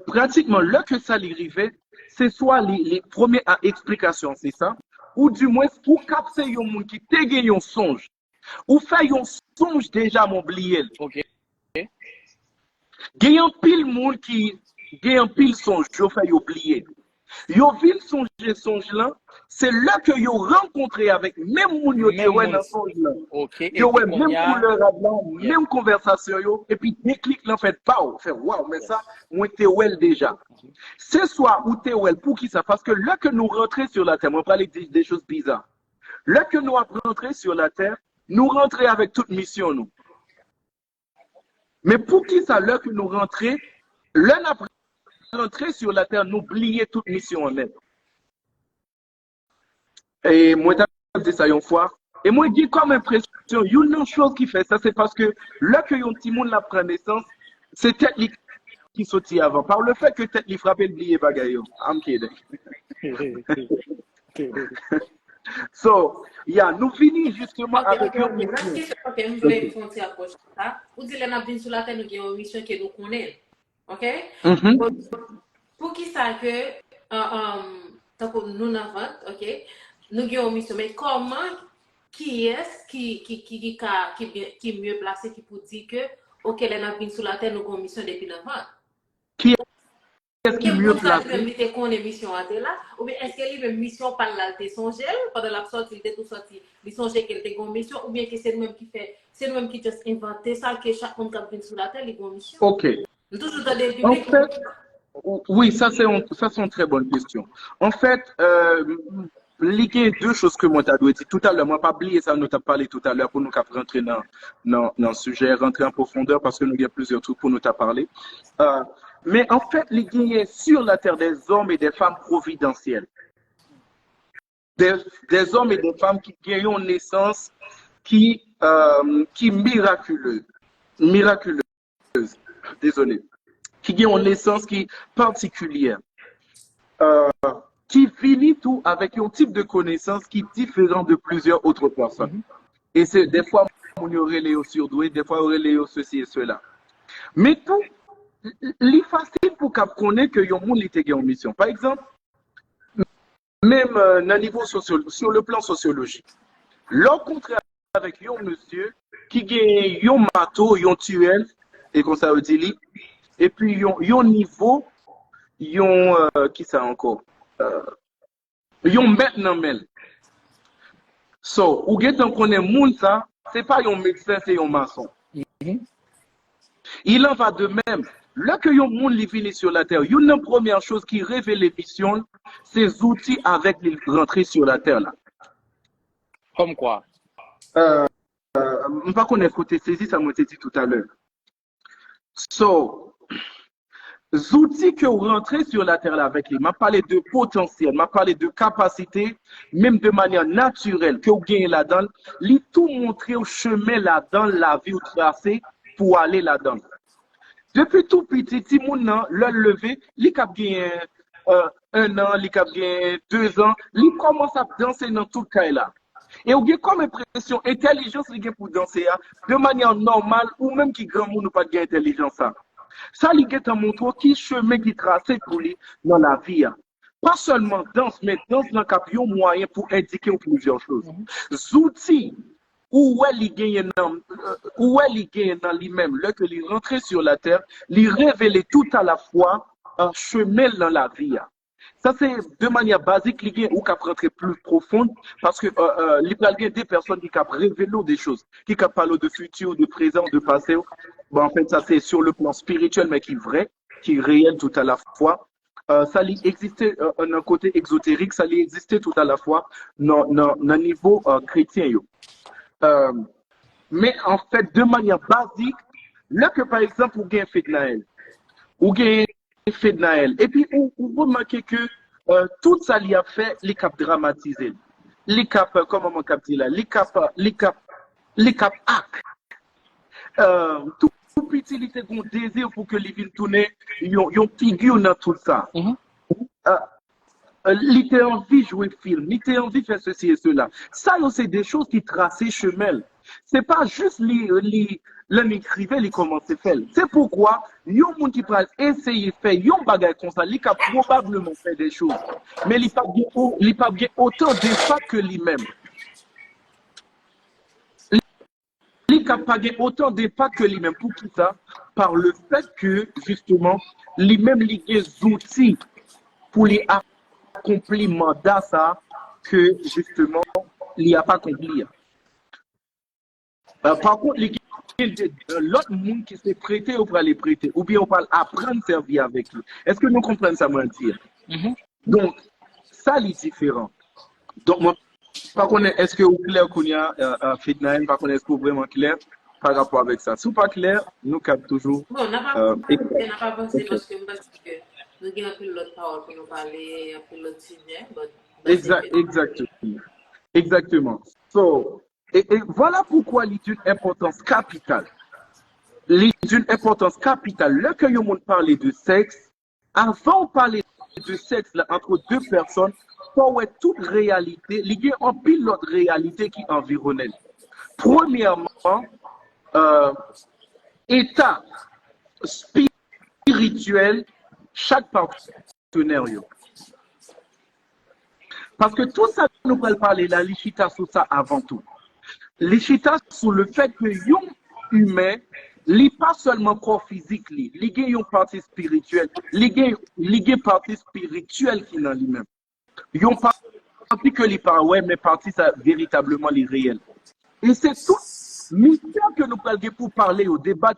pratiquement, là que ça arrivait, c'est soit les premières explications, c'est ça, ou du moins, pour capter un monde qui te gagne un songe, ou faire un songe déjà m'oublier. OK. Gagne un pile monde qui gagne un pile songe, je fais oublier. Yo vin songe là, c'est là que yo rencontré avec même moun yo te ouais dans songe là. OK. Yo ouais même couleur blanc, même conversation yo et puis déclic là fait pas fait waouh mais ça moi te ouais déjà. C'est soit ou te ouais pour qui ça parce que là que nous rentrer sur la terre, on va parler des choses bizarres. Là que nous rentrer sur la terre, nous rentrer avec toute mission nous. Mais pour qui ça là que nous rentrer, là rentrer sur la terre, nous oublier toute mission en elle. Et moi, j'ai dit ça une fois. Et moi, j'ai comme impression, il y a une chose qui fait ça, c'est parce que là que un petit monde la prend naissance, c'est tête qui sortit avant. Par le fait que tête li frappe le billet bagaille. I'm kidding. So, yeah, nous finissons justement avec une mission. Ok, je voulais faire une approche comme ça. Vous dites que nous avons sur la terre, nous avons une mission que nous connaissons. Ok? Pour qui ça que, tant que nous n'avons, ok, nous avons une mission. Mais comment, qui est-ce qui est mieux placé qui peut dire que, ok, nous avons sur la terre, nous avons une mission depuis 9 ans? Qui est-ce qui est mieux placé? Est-ce qu'on est mission à là? Ou bien est-ce qu'elle est une mission par là, t'es songé, pendant la sortie, il était tout sorti, il songeait qu'elle était une mission, ou bien que c'est nous-mêmes qui fait, c'est nous-mêmes qui just inventé ça, que chaque monde qui vient sur la terre, il a une mission? Ok. Toujours dans des En fait, oui, ça c'est une très bonne question. En fait, il y a deux choses que moi t'ai dit tout à l'heure. Moi, pas oublier ça, nous t'ai parlé tout à l'heure pour nous rentrer dans le sujet, rentrer en profondeur parce que nous y a plusieurs trucs pour nous t'ai parlé. Mais en fait, il y a sur la terre des hommes et des femmes providentiels. Des hommes et des femmes qui ont une naissance qui miraculeuse. Désolé. Qui ont une naissance qui particulière. Qui finit tout avec un type de connaissance qui est différent de plusieurs autres personnes. Et c'est des fois, on y aurait les surdoués, des fois, on aurait les ceci et cela. Mais tout, il est facile pour qu'on connaisse que yon monde était en mission. Par exemple, même dans niveau sur le plan sociologique, l'on contraire avec un monsieur qui a un marteau, un tuel, et comme ça veut dire, et puis un niveau, qui ça encore? Yon maintenant mel. So, ou get on connaît moun ça, c'est pas un médecin, c'est un maçon. Il en va de même. Là que yon moun li vini sur la terre, une première chose qui révèle l'émission, ces outils avec les rentrées sur la terre là. Comme quoi? Je pas connaître côté saisi, ça m'a été dit tout à l'heure. So, outils que vous rentrez sur la terre là avec lui, m'a parlé de potentiel, m'a parlé de capacité, même de manière naturelle que vous gagnez là-dedans, lui tout montrer au chemin là-dedans, la vie ou tracée pour aller là-dedans. Depuis tout petit, ti moun nan, le levé, li kap gagné 1 an, li kap gagné 2 ans, li commence à danser dans tout cas là. Et vous avez comme impression, intelligence li gen pour danser de manière normale ou même qui grand moun ou pas de intelligence ça. Ça li gen te montre qui chemin qui tracé pour lui dans la vie. Pas seulement danse, mais danse dans cap yon moyen pour indiquer plusieurs choses. Outils où elle gagne dans lui-même, là que lui rentrer sur la terre, lui révéler tout à la fois un chemin dans la vie. Ça, c'est de manière basique, il y a ou qu'à rentrer plus profonde, parce que il y a des personnes qui capent révéler des choses, qui capent parler de futur, de présent, de passé. Bon, en fait, ça, c'est sur le plan spirituel, mais qui est vrai, qui est réel tout à la fois. Ça lui existait d'un côté exotérique, ça lui existait tout à la fois dans le niveau chrétien. Mais en fait, de manière basique, là que par exemple, vous avez un fait de Naël, vous avez un fait de Naël, et puis vous remarquez que tout ça lui a fait, les cap dramatisé, les cap, comment on cap dit là, les cap hack. Tout petit, il était un désir pour que les villes tournent, ils ont figure dans tout ça. Il était envie de jouer film, il était envie de faire ceci et cela. Ça, c'est des choses qui tracent chemin. C'est pas juste l'écrivain, il commence à faire. C'est pourquoi, il y a des gens qui peuvent essayer de faire, il y a des bagages comme ça, il a probablement fait des choses. Mais il n'a pas autant d'impact que lui-même. Il n'a pas autant d'impact que lui-même. Pour qui ça? Par le fait que, justement, lui-même, il a des outils pour les accomplir mandat ça que justement il n'y a pas accompli. Par contre, l'autre monde qui s'est prêté ou pas les prêter, ou bien on parle apprendre à servir avec lui. Est-ce que nous comprenons ça mentir? Donc, ça c'est différent. Donc, moi, par contre, est-ce que vous clair qu'on y a Fitnaïm, par contre, est-ce que vous vraiment clair par rapport avec ça? Si vous pas clair, nous captons toujours. Bon, on n'a pas pensé parce que nous avons un peu l'autre parole pour nous parler, un peu l'autre sujet. Exactement. Exactement. So, et voilà pourquoi il est d'une importance capitale. Il est d'une importance capitale. Lorsque nous parlons de sexe, avant de parler de sexe là, entre deux personnes, pour toute réalité, il y a un pilote réalité qui environne. Premièrement, état spirituel, chaque partenaire. Parce que tout ça, nous allons parler là, l'Ichita sur ça avant tout. L'Ichita sur le fait que l'homme humain, n'est pas seulement corps physique, il y a une partie spirituelle, il y a une partie spirituelle qui est dans lui-même. Il y a une partie que les pas, ouais, mais partie ça véritablement les réels. Et c'est tout mystère que nous parlons pour parler au débat,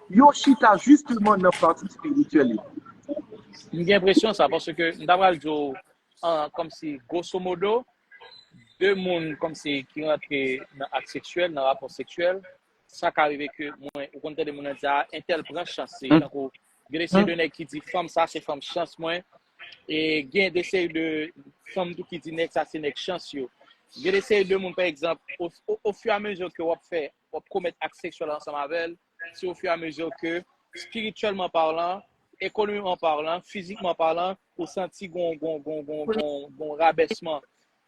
Yoshita justement dans la partie spirituelle. J'ai l'impression ça parce que d'abord comme si grosso modo deux mondes comme si qui rentrent dans l'acte sexuel, dans le rapport sexuel, ça qui arrive que moi au contraire de mon ça intel prend chance. Donc il y a des de qui dit femme ça c'est femme chance moi et il y a des de femmes qui dit nèg ça c'est nèg chance yo. Il y a des de monde par exemple au fur et à mesure que on fait on commettre acte sexuel ensemble avec elle, c'est au fur et à mesure que spirituellement parlant, économiquement parlant, physiquement parlant, pour sentir un rabaissement.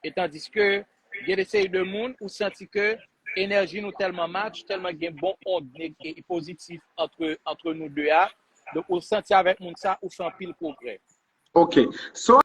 Et tandis que il y a des séries de monde où sentir que l'énergie nous tellement match, tellement il y a un bon onde et positif entre nous deux. Donc, on sentit avec nous ça, on fait un pile progrès. OK. Sans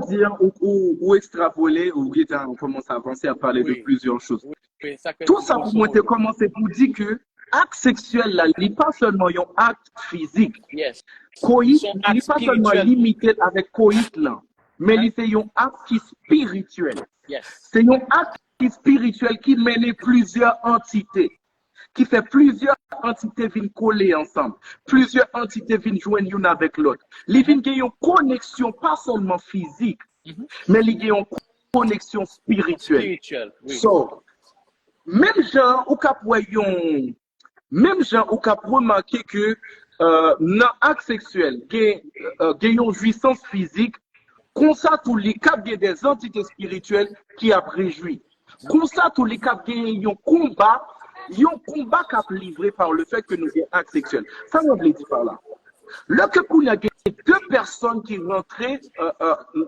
dire ou extrapoler, ou on commence à avancer à parler de plusieurs choses. Oui, ça tout ça pour moi, commencer pour dire que acte sexuel, là, il n'est pas seulement un acte physique. Yes. Coït, il n'est pas seulement limité avec coït, là, mais c'est un acte spirituel. Yes. C'est un acte spirituel qui mène plusieurs entités, qui fait plusieurs entités viennent coller ensemble, plusieurs entités viennent joindre l'une avec l'autre. Les viennent une connexion pas seulement physique, mais il y a une connexion spirituelle. Oui. So, même gens au cap remarqué que dans l'acte sexuel, il y a une jouissance physique, comme ça tous les cap il y a des entités spirituelles qui a réjoui. Comme ça tous les cap il y a un combat qui est livré par le fait que nous avons un acte sexuel. Ça on veut dire par là. Lorsque il y a deux personnes qui rentraient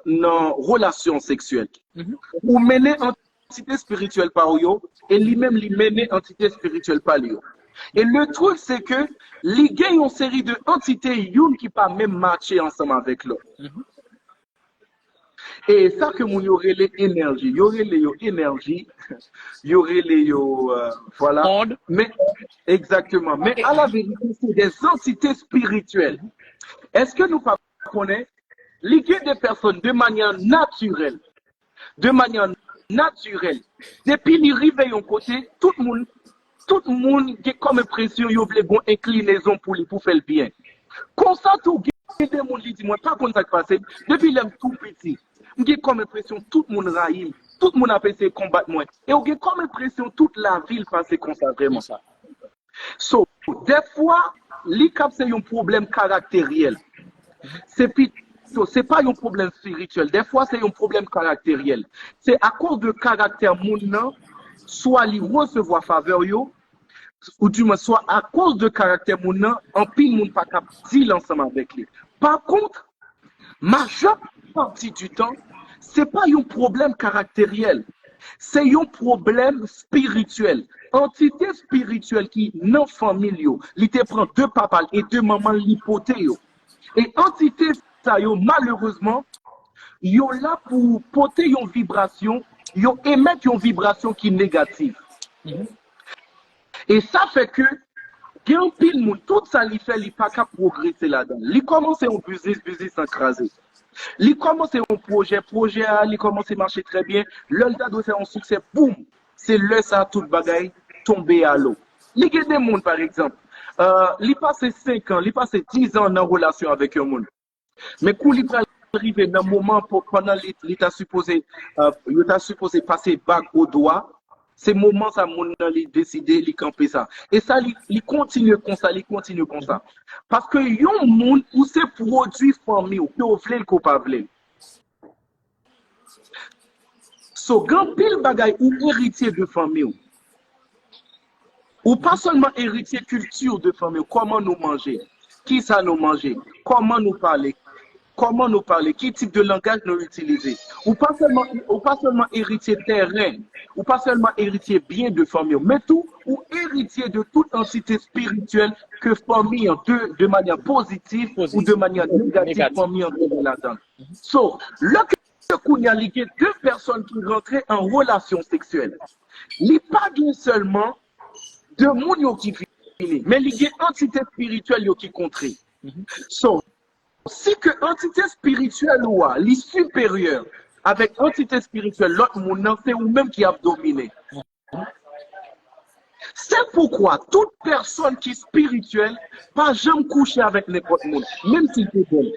dans relation sexuelle, ou mener entité spirituelle par eux, et lui-même lui mener entité spirituelle par eux. Et le truc, c'est que les gars ont une série de entités qui ne pas même matcher ensemble avec l'autre. Et ça que il y aurait les énergies, il y aurait les énergies, il y aurait les voilà. Mais exactement. Mais à la vérité, c'est des entités spirituelles. Est-ce que nous connaissons les gars des personnes de manière naturelle, depuis les réveils en côté, tout le monde a comme impression qu'il y a une inclinaison pour faire le bien. Comme ça, tout le monde dit, moi, pas comme ça qui passe, depuis l'aime tout petit, j'ai comme impression tout le monde raïm, tout le monde a essayé de combattre moi. Et j'ai comme impression toute la ville passe comme ça, vraiment. So, des fois, l'ICAP, c'est un problème caractériel. C'est pas un problème spirituel. Des fois, c'est un problème caractériel. C'est à cause de caractère moun, soit li recevoir faveur yo, ou du moins soit à cause de caractère moun, en pile moun pas cap deal ensemble avec lui. Par contre, majeure partie du temps, c'est pas un problème caractériel. C'est un problème spirituel. Entité spirituelle qui non famille, li te prend deux papas et deux mamans l'hypothèse. Et entité ça yo malheureusement yo là pour porter une vibration, yo émettre une vibration qui est négative. Et ça fait que gen pile moun tout ça li fait li pas capable progresser là-dedans. Li commence un business encrasé. Li commence un projet li commence à marcher très bien, le doit faire un succès boum, c'est le ça tout bagaille tomber à l'eau. Li gen des moun par exemple, li passe 5 ans, li passe 10 ans en relation avec un monde. Mais quand il arrive dans un moment pendant l'état supposé passer bague au doigt, C'est moment ça mon li décider li camper ça. Et ça li continue comme ça, li continue comme ça. Parce que yon moun ou c'est produit famille ou que vle ou pas vle. So grand pile bagay ou héritier de famille ou pas seulement héritier culture de famille, comment nous manger, qui ça nous manger, comment nous parler, quel type de langage nous utiliser. Ou pas seulement héritier terrain, ou pas seulement héritier bien de famille, mais tout, ou héritier de toute entité spirituelle que famille de manière positive ou de manière négative, famille en là-dedans. So, là qu'on y a lié deux personnes qui rentraient en relation sexuelle, il n'y a pas seulement de moun qui finit, mais il y a une entité spirituelle qui contre. So, si que entité spirituelle ou les supérieure avec entité spirituelle, l'autre monde c'est ou même qui a dominé. C'est pourquoi toute personne qui est spirituelle, pas jamais coucher avec n'importe monde, même si c'est bon.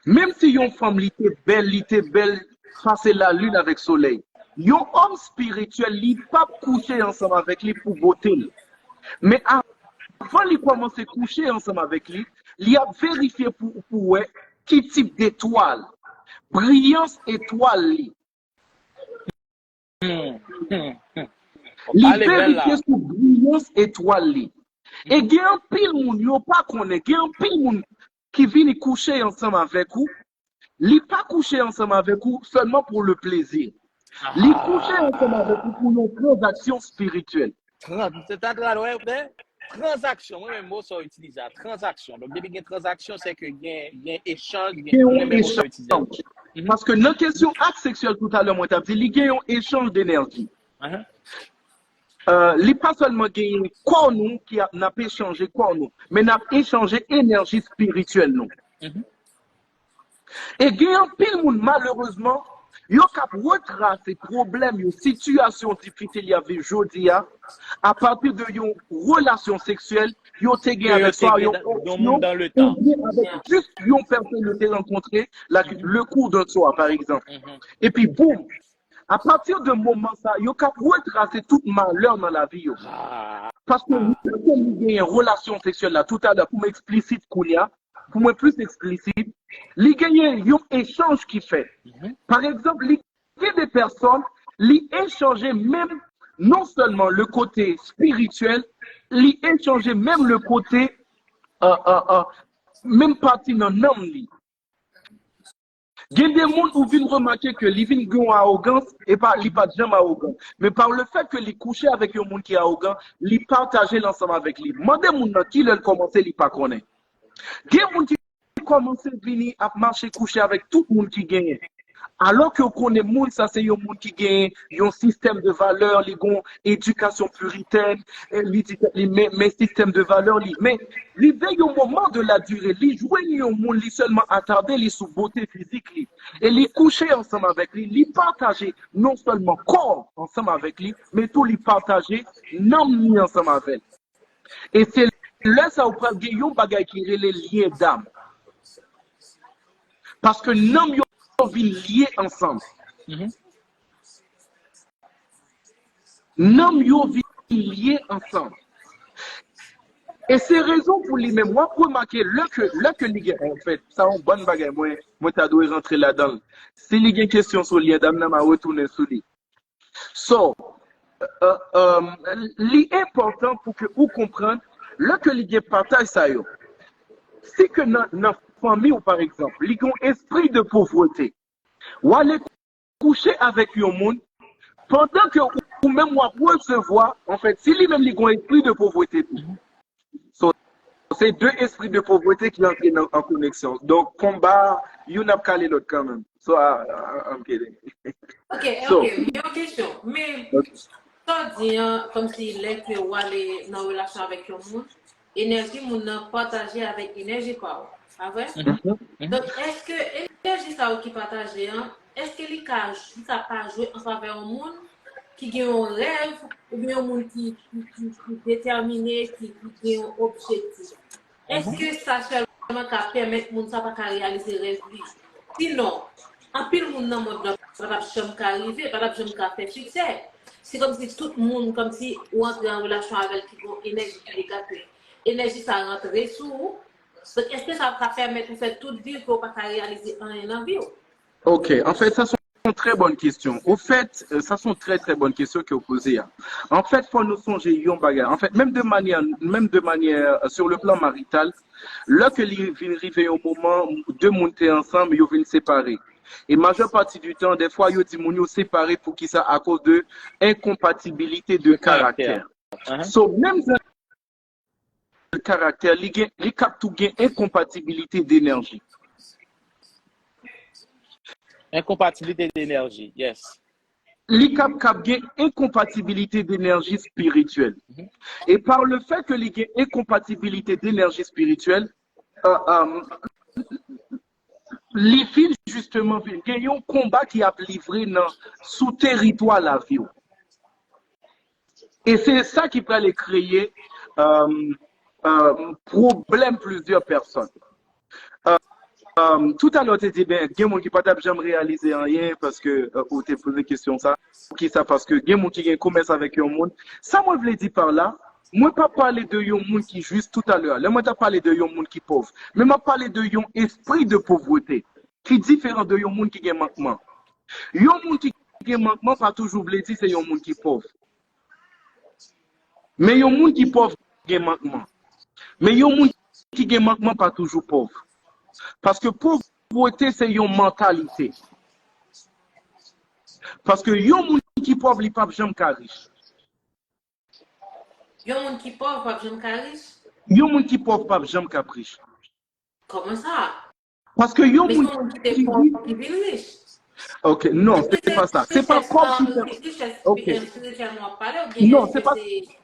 Même si une femme était belle, passer la lune avec soleil. Un homme spirituel, il ne pas coucher ensemble avec lui pour beauté. Mais avant de commencer à coucher ensemble avec lui, il a vérifié pour quel type d'étoile, brillance étoile. Il vérifié sur brillance étoile. Et il y a un pile moun, yo pas connaît, il y a un pile moun qui vient coucher ensemble avec vous. Il pas coucher ensemble avec vous seulement pour le plaisir. Il coucher ensemble avec vous pour une transaction spirituelle. Transaction, moi-même, mot sont utilisés. Transaction. Donc, depuis une transaction, c'est que il y a un échange. Parce que dans la question acte sexuel tout à l'heure, moi, tu as dit, il y a un échange d'énergie. Il n'est pas seulement gagné quoi nous qui n'a pas échangé quoi nous, mais n'a échangé énergie spirituelle nous. Et gagné pile monde malheureusement, yo cap retracer problème, yo situation difficile y avait jodi à partir de yon relation sexuelle, yo te gagné avec toi yo dans le temps. Avec juste yon personne te rencontré le cours d'un soir par exemple. Et puis boum. À partir de moment ça, yo cap retracer tout malheur dans la vie yo. Parce que nous avons une relation sexuelle là tout à l'heure pour m'explicite Kounia, pour moi plus explicite, il y a un échange qui fait. Par exemple, il y a des personnes qui échangent même non seulement le côté spirituel, ils échangent même le côté même partie dans l'homme. Il y a des gens qui viennent remarquer que les gens ont arrogance et pas li pas jamais arrogant. Mais par le fait que les coucher avec un monde qui est arrogant, les partager l'ensemble avec lui. Mandez moun qui leur commencer li pas connaît. Il y a des gens qui commencent à venir à marcher coucher avec tout le monde qui gagne. Alors que vous connaissez monde, ça c'est un monde qui gagne, un système de valeurs, ils ont éducation puritaine, mais système de valeurs, mais il y a un moment de la durée, ils jouent un monde, ils seulement attardé les sous beauté physique, et les coucher ensemble avec lui, les partager non seulement corps ensemble avec lui, mais tout les partager non ni ensemble avec. Et c'est là ça vous prend un bagage qui est les liens d'âme. Parce que non vient liés ensemble. Non yo vient liés ensemble. Et c'est raison pour lui-même. Moi, pour remarquer, là que les en fait, ça un bon bagage, moi, t'as dû rentrer là-dedans. Si les gars question sur lien d'âme, m'a retourné sur lui. So, l'important pour que vous compreniez, là que les gars partagent ça, c'est que dans famille, par exemple, ils ont un esprit de pauvreté. Ou aller coucher avec un monde, pendant que ou même moi recevoir, en fait, si lui-même ils ont un esprit de pauvreté. So, c'est deux esprits de pauvreté qui entrent en connexion. Donc, combat, you n'as calé l'autre quand même. So, I'm kidding. Ok, mais une question. Mais, ça dit, comme si l'être ou aller dans relation avec un monde, énergie, mon partager avec énergie, quoi. Ah ouais? Donc, est-ce que l'énergie ça qui partage, est-ce que les cas ça pas jouer en faveur au monde qui a un rêve ou bien un monde qui déterminé, qui a un objectif? Est-ce que ça seulement permet au monde ça pas réaliser rêve? Sinon, en pile monde dans mode pas jamais arriver, pas jamais faire succès. c'est comme si tout le monde, comme si on entre en relation avec une énergie négative. L'énergie, ça rentre sous. Est-ce que ça va permettre de faire toute vie pour ne pas réaliser un envie? Ok, en fait, ça sont très bonnes questions. Au fait, ça sont très très bonnes questions que vous posez. En fait, faut nous songer yon bagarre. En fait, même de manière sur le plan marital, là que les vient arriver au moment de monter ensemble, ils viennent séparer. Et majeure partie du temps, des fois, ils disent qu'ils séparés pour qui ça à cause de incompatibilité de caractère. So, même le caractère, les cap tout gain incompatibilité d'énergie. Incompatibilité d'énergie, yes. Les cap gain incompatibilité d'énergie spirituelle. Et par le fait que les gain incompatibilité d'énergie spirituelle, les filles justement gagnent un combat qui a livré sous territoire la vie. Et c'est ça qui peut les créer problème plusieurs personnes. Tout à l'heure, tu dis, ben, il y a des gens qui ne peuvent jamais réaliser rien parce que, ou tu posé la question ça, qui ça, parce que il y a des gens qui commerce avec un monde. Ça, moi, je l'ai dit par là, moi, je ne pas parler de un monde qui juste tout à l'heure. Là, moi, je parlé de un monde qui est pauvre. Mais je parler de un esprit de pauvreté qui est différent de un monde qui a manquement. Un monde qui a manquement, pas toujours, je l'ai dit, c'est un monde qui est pauvre. Mais un monde qui est pauvre, qui a manquement. Mais un monde qui a manquement, pas toujours pauvre. Parce que pauvreté, c'est une mentalité. Parce que yon moun qui pauvre, il pas jamais riche. Yon moun qui pauvre, pas jamais riche? Yon moun qui pauvre, pas jamais riche. Comment ça? Parce que yon moun qui pauvre, qui vit riche. Ok, non, c'est pas ça. C'est pas pauvre. Ok. Non, c'est pas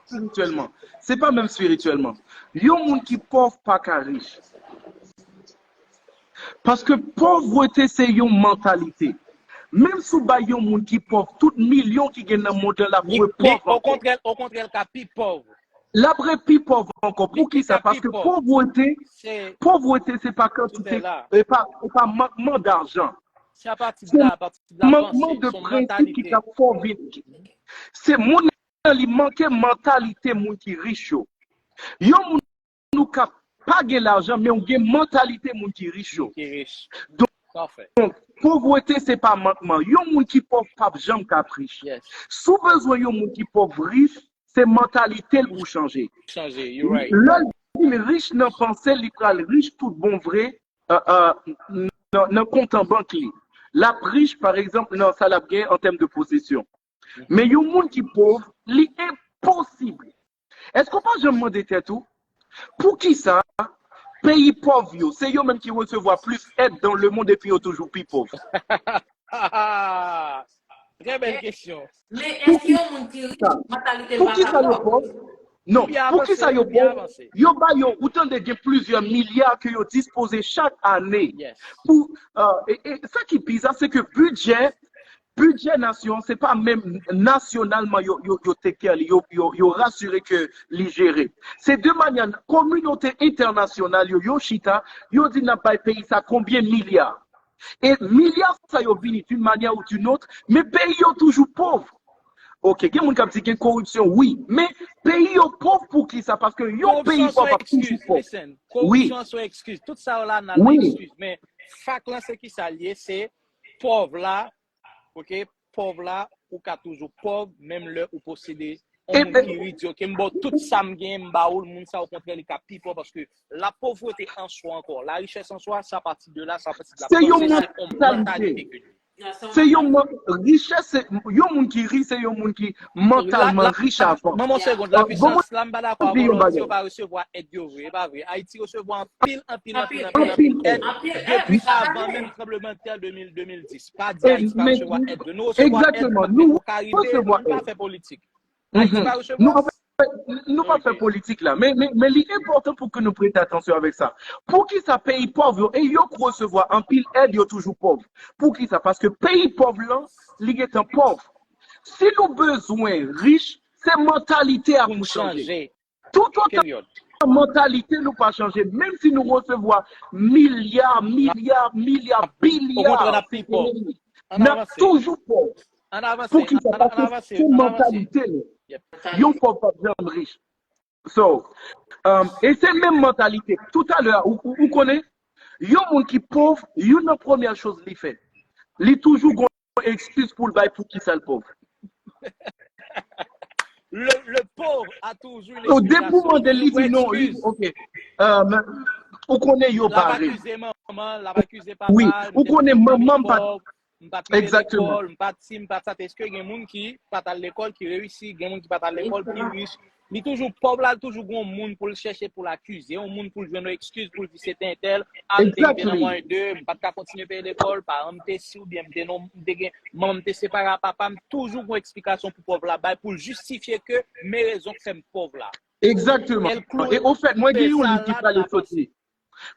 spirituellement. C'est pas même spirituellement. Yon moun qui pauvre, pas riche. Parce que pauvreté, c'est une mentalité. Même si il y a un monde qui est pauvre, tout million qui gagne dans le monde, la pauvre. Au contraire, le plus pauvre. La vraie plus pauvre encore. Pour qui ça? Parce que pauvreté, c'est pas quantité, et pas manquement d'argent. C'est à partir de là, manquement de principe qui a fort vite. C'est mon qui manque mentalité, mon qui riche. Yo moun nou ka pas de l'argent, mais on a une mentalité moun qui riche. Donc, pauvreté, c'est pas manquement. Yon moun qui pauvre pas jamais caprice. Sous besoin yon moun qui pauvre riche, c'est mentalité pour changer. You're right. Le riche n'a pensé, il riche tout bon vrai, dans compte en banque. La riche, par exemple, non, ça l'a bien en termes de possession. Mais yon moun qui pauvre, c'est impossible. Est-ce qu'on peut jamais demander tout? Pour qui ça? Pays pauvre, c'est eux même qui recevoir plus d'aide dans le monde et puis toujours plus pauvre. Très belle question. Mais est-ce qu'il y a un monde qui riche mentalité pour qui ça le pauvre? Non, pour qui ça yo pauvre? Yo ba yo autant de plusieurs milliards que yo disposent chaque année. Pour et ça qui est bizarre, c'est que budget nation, c'est pas même nationalement yo rassuré que les gérer. C'est de manière communauté internationale yo chita, yo dit n'a pas pays ça combien de milliards. Et milliards ça yo vini d'une manière ou d'une autre, mais pays yo toujours pauvre. OK, il y a des gens qui disent corruption, oui, mais pays yo pauvre pour qui ça? Parce que yo pays pauvre toujours pauvre. Corruption soit excuse, tout ça là n'a pas excuse, mais fac là c'est qui ça lié, c'est pauvre là. OK, pauvre là, ou ka toujours pauvre, même le ou posséder on qui idiot, qui mbo tout ça m'gagne mba ou le monde ça au contraire les ka pauvre parce que la pauvreté en soi encore, la richesse en soi, ça partie de là, ça partie de la mentalité. C'est une richesse, yon moun qui riche, c'est yon moun qui mentalement riche avant. Maman seconde, la puissance, là m'ba d'accord, on va recevoir aide yo vrai, pas vrai. Haïti recevoir pile depuis avant même tremblement de terre 2010. Pas dire Haïti va recevoir aide, nous recevoir aide. Exactement, nous recevons pas faire politique. Haïti va recevoir nous pas faire politique là, mais l'important pour que nous prêtions attention avec ça. Pour qui ça pays pauvre et yo recevoir en pile aide yo toujours pauvre. Pour qui ça? Parce que pays pauvre là, il est un pauvre. Si nous besoin riche, c'est mentalité à nous changer. Tout autant mentalité nous pas changer, même si nous recevons milliards, billiards, on a toujours pauvre. En avance, Pour qui ça? en Parce que avance, c'est en avance. mentalité. Yep. Yon pas bien riche. So, et c'est même mentalité. Tout à l'heure, vous connaissez, yon moun qui pauvre, yon la première chose li fait. Li toujours gon excuse pour le bail pour qui ça le pauvre. Le pauvre a toujours une Au dépôt de lui explication. dit non, il dit, ok. Vous connaissez yo La va barré. accuser maman, la va accuser papa. Oui, vous connaissez maman pas. Exactement. M'pas si m'pas ça. Est-ce que y a des gens qui pas à l'école qui réussit, y a des gens qui pas à l'école qui riche. Il toujours pauvre là, toujours un monde pour le chercher pour l'accuser, un monde pour le joindre excuse pour dire c'est un tel, Exactly. dans moins deux, pas continuer payer l'école, par exemple si ou bien non maman te séparé à papa, toujours une explication pour pauvre là-bas pour justifier que mes raisons que c'est pauvre là. Exactement. Et au fait, moi, j'ai un livre qui va les sortir.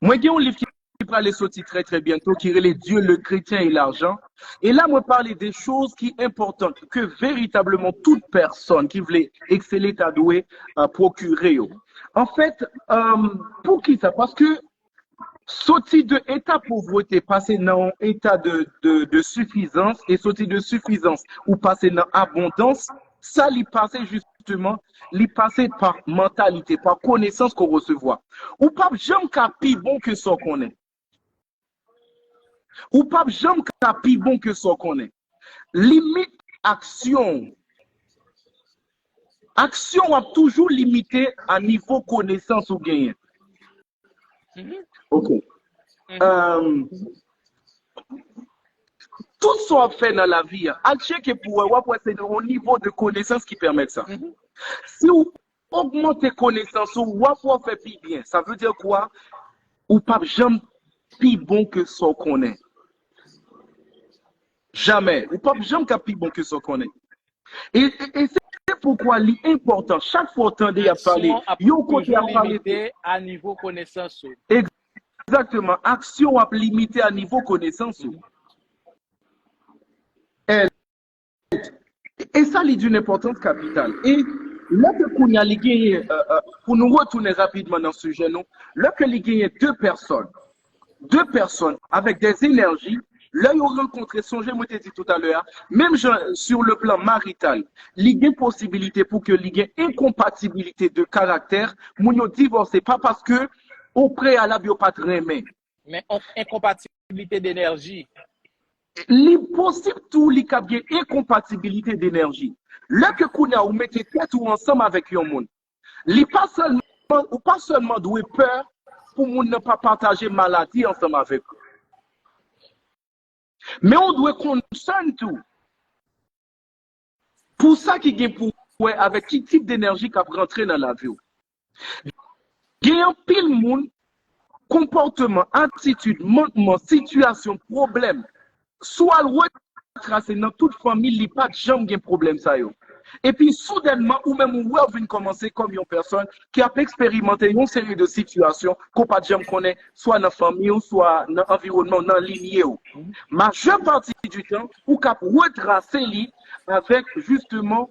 Moi, j'ai un livre qui va les sortir très, très bientôt, qui est les Dieu, le chrétien et l'argent. Et là, moi, parler des choses qui sont importantes, que véritablement toute personne qui voulait exceller ta douée procurer. En fait, pour qui ça? Parce que sortir de état pauvreté, passer dans un état de suffisance, et sortir de suffisance ou passer dans abondance, ça lui passer justement, lui passer par mentalité, par connaissance qu'on recevoir. Ou pas jamais plus bon que ça qu'on est. Ou pas jamais plus bon que ça qu'on est. Limite action. Action a toujours limité à niveau connaissance ou gain. Ok. Tout ce qu'on fait dans la vie, à checker pour c'est au niveau de connaissance qui permet ça. Si vous augmentez connaissance, vous faire plus bien. Ça veut dire quoi? Ou pas jamais plus bon que ce qu'on est. Jamais. Ou pas jamais plus bon que ce qu'on est. Et c'est pourquoi l'important, chaque fois que vous a parlé, vous côté à parler à niveau connaissance. Exactement. Action à limiter à niveau connaissance. Et ça, c'est d'une importance capitale. Et là que qu'on a gagné, pour nous retourner rapidement dans ce sujet, là que il y a deux personnes avec des énergies, là ils ont rencontré, songez, moi t'ai dit tout à l'heure, même sur le plan marital, il y a une possibilité pour que il y ait incompatibilité de caractère, moun yo divorcé, pas parce que au préalable yo pas très aimé. Mais incompatibilité d'énergie. L'impossible tout li ka bien incompatibilité d'énergie. Là que kounya ou mettez tête ou ensemble avec yon moun. Li pas seulement doué peur pour moun ne pas partager maladie ensemble avec eux. Mais on doit concerne tout. Pour ça qui gagne pour avec quel type d'énergie qui a rentré dans la vie. Il y a un pile moun comportement, attitude, manquement, situation, problème. Soit le retracer dans toute famille, il n'y a pas de jamais de problème ça yo. Et puis soudainement, ou même ou vient commencer comme une personne qui a expérimenté une série de situations qu'on pas de jamais connaît, soit dans la famille ou soit dans l'environnement, dans l'lignée. Majeure partie du temps, ou cap retracer li avec justement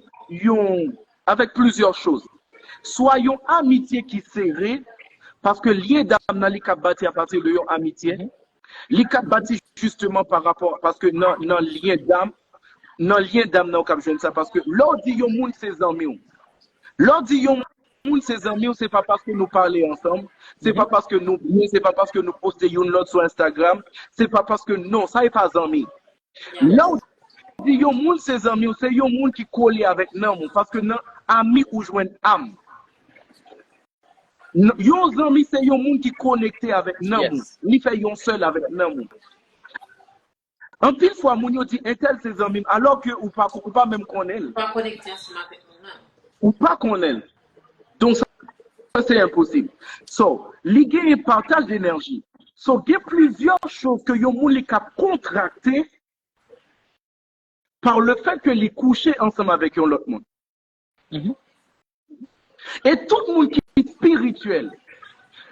avec plusieurs choses. Soit une amitié qui serrée, parce que lien d'âme n'a li cap bâti à partir de une amitié. Li cap bâti justement par rapport, parce que dans lien d'âme, non cap jeune ça, parce que l'on dit yon moun ses amis. L'on dit yon moun ses amis, c'est pas parce que nous parlons ensemble, c'est pas parce que nous c'est pas parce que nous postons yon l'autre sur Instagram, c'est pas parce que non, ça est pas amis. L'on dit yon moun ses amis, c'est yon moun qui collé avec nous, parce que non ami ou joindre âme. Yon amis c'est yon moun qui connecté avec nous, li fait yon seul avec nous. En pile fois, moun yo dit un tel ses amis, alors que ou pas même connaître. Ou pas connecté ensemble avec nous. Ou pas connaître. Donc ça c'est impossible. So, li gen un partage d'énergie. So, il y a plusieurs choses que yon moun li ka contracté par le fait que li couché ensemble avec yon l'autre monde. Et tout le monde qui est spirituel,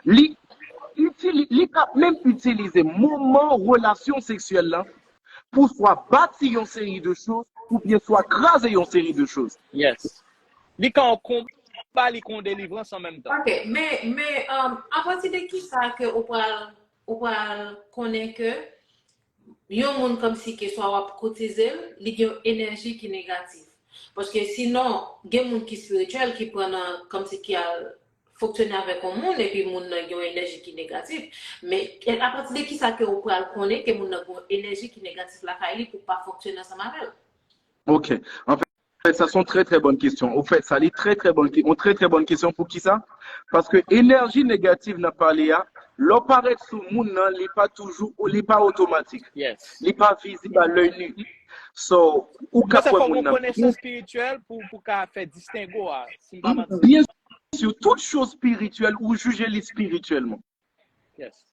li ka même utiliser moment relation sexuelle là pour soit bâtir une série de choses ou bien soit craser une série de choses. Yes. Li quand on combat, li qu'on délivrance en même temps. Ok, mais à partir de qui ça que on va connaître que yon monde comme si que soit wap cotiser, li gen énergie qui négative. Parce que sinon, gen monde qui spirituel qui prend comme si qui a fonctionner avec un monde et puis monde nan gen énergie qui négative. Mais à partir de qui ça que on peut connaître que monde nan gen énergie qui négative la kaili pour pas fonctionner ensemble avec. Ok. En fait, ça sont très très bonnes questions. Au fait, ça est très bonne question pour qui ça? Parce que énergie négative n'a pas l'air. L'opérer sous monde nan, li pas toujours, li pas automatique. Yes. Li pas visible à l'œil nu. So, ou Mais ça kapwe faut moun une nan. connaissance spirituelle pour faire distinguo. Si m'pa menti. Bien sûr, toute chose spirituelle ou juger les spirituellement. Yes.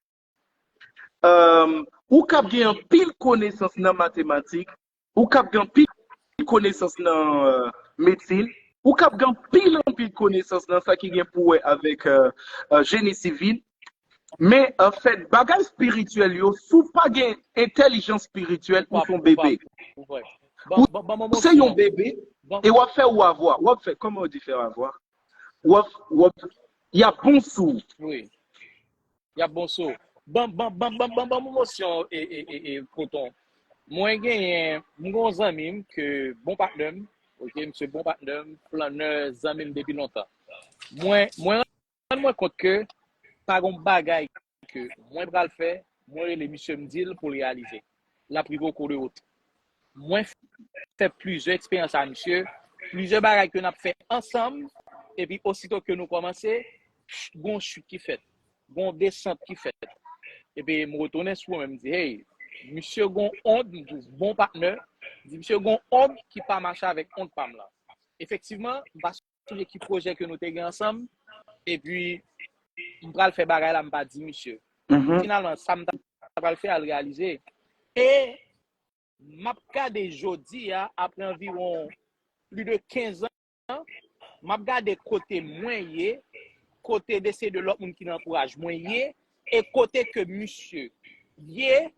Ou kap gen un pile connaissance dans mathématiques, ou kap gen pile connaissance dans médecine, ou kap gen pile connaissance dans ça qui gen pour avec génie civil. Mais en fait, bagage spirituel yo, sou pas gen intelligence spirituelle ou son bébé. Ou c'est un bébé et ou fait ou avoir, ou fait comment on dit faire avoir? Ou il y a bon sou. Oui. Il y a bon sou. Bon motion et coton. Moi gen mon zanmim que bon partenaire, OK, monsieur bon partenaire, planeur zanmim depuis longtemps. Moi compte que par un bagay que moi pral faire, moi les monsieur me dit pour réaliser. La privé au cours de route. Moi fait plusieurs expériences à monsieur, plusieurs bagages que nous avons fait ensemble et puis aussitôt que nous commençons, gon chute qui fait, gon descente qui fait. Et puis me retourner sur moi me dit hey, monsieur gon honte, bon partenaire, dit monsieur gon honte qui pas marcher avec honte pam là. Effectivement, parce que l'équipe projet que nous avons ensemble et puis on va le faire bagay là, m'pa dit monsieur. Finalement, ça m'a le faire à le réaliser. Et m'a gardé jodi après environ plus de 15 ans, m'a gardé côté moyen, côté d'essayer de l'autre monde qui n'encourage moyen et côté que monsieur yé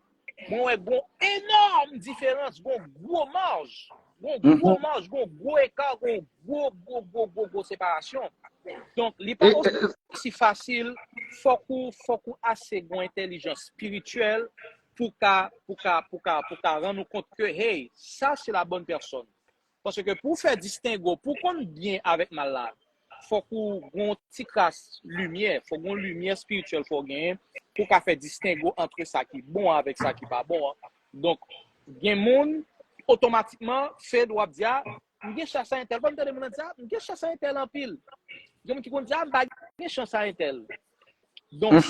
bon énorme différence, bon gros marge. Gros marge, gros écart, gros séparation. Donc, il n'est pas aussi facile, faut qu'on assez une intelligence spirituelle pour rendre compte que, hey, ça c'est la bonne personne. Parce que pour faire distinguo, pour qu'on bien avec malade, faut qu'on ait une petite classe lumière, faut qu'on lumière spirituelle pour gagner, pour qu'on faire distinguo entre ça qui est bon avec ça qui n'est pas bon. Donc, il y a des gens automatiquement fait doit dire, je chasse un tel, bon, je chasse un tel en pile. Donc, qui dit, je chasse un tel. Donc,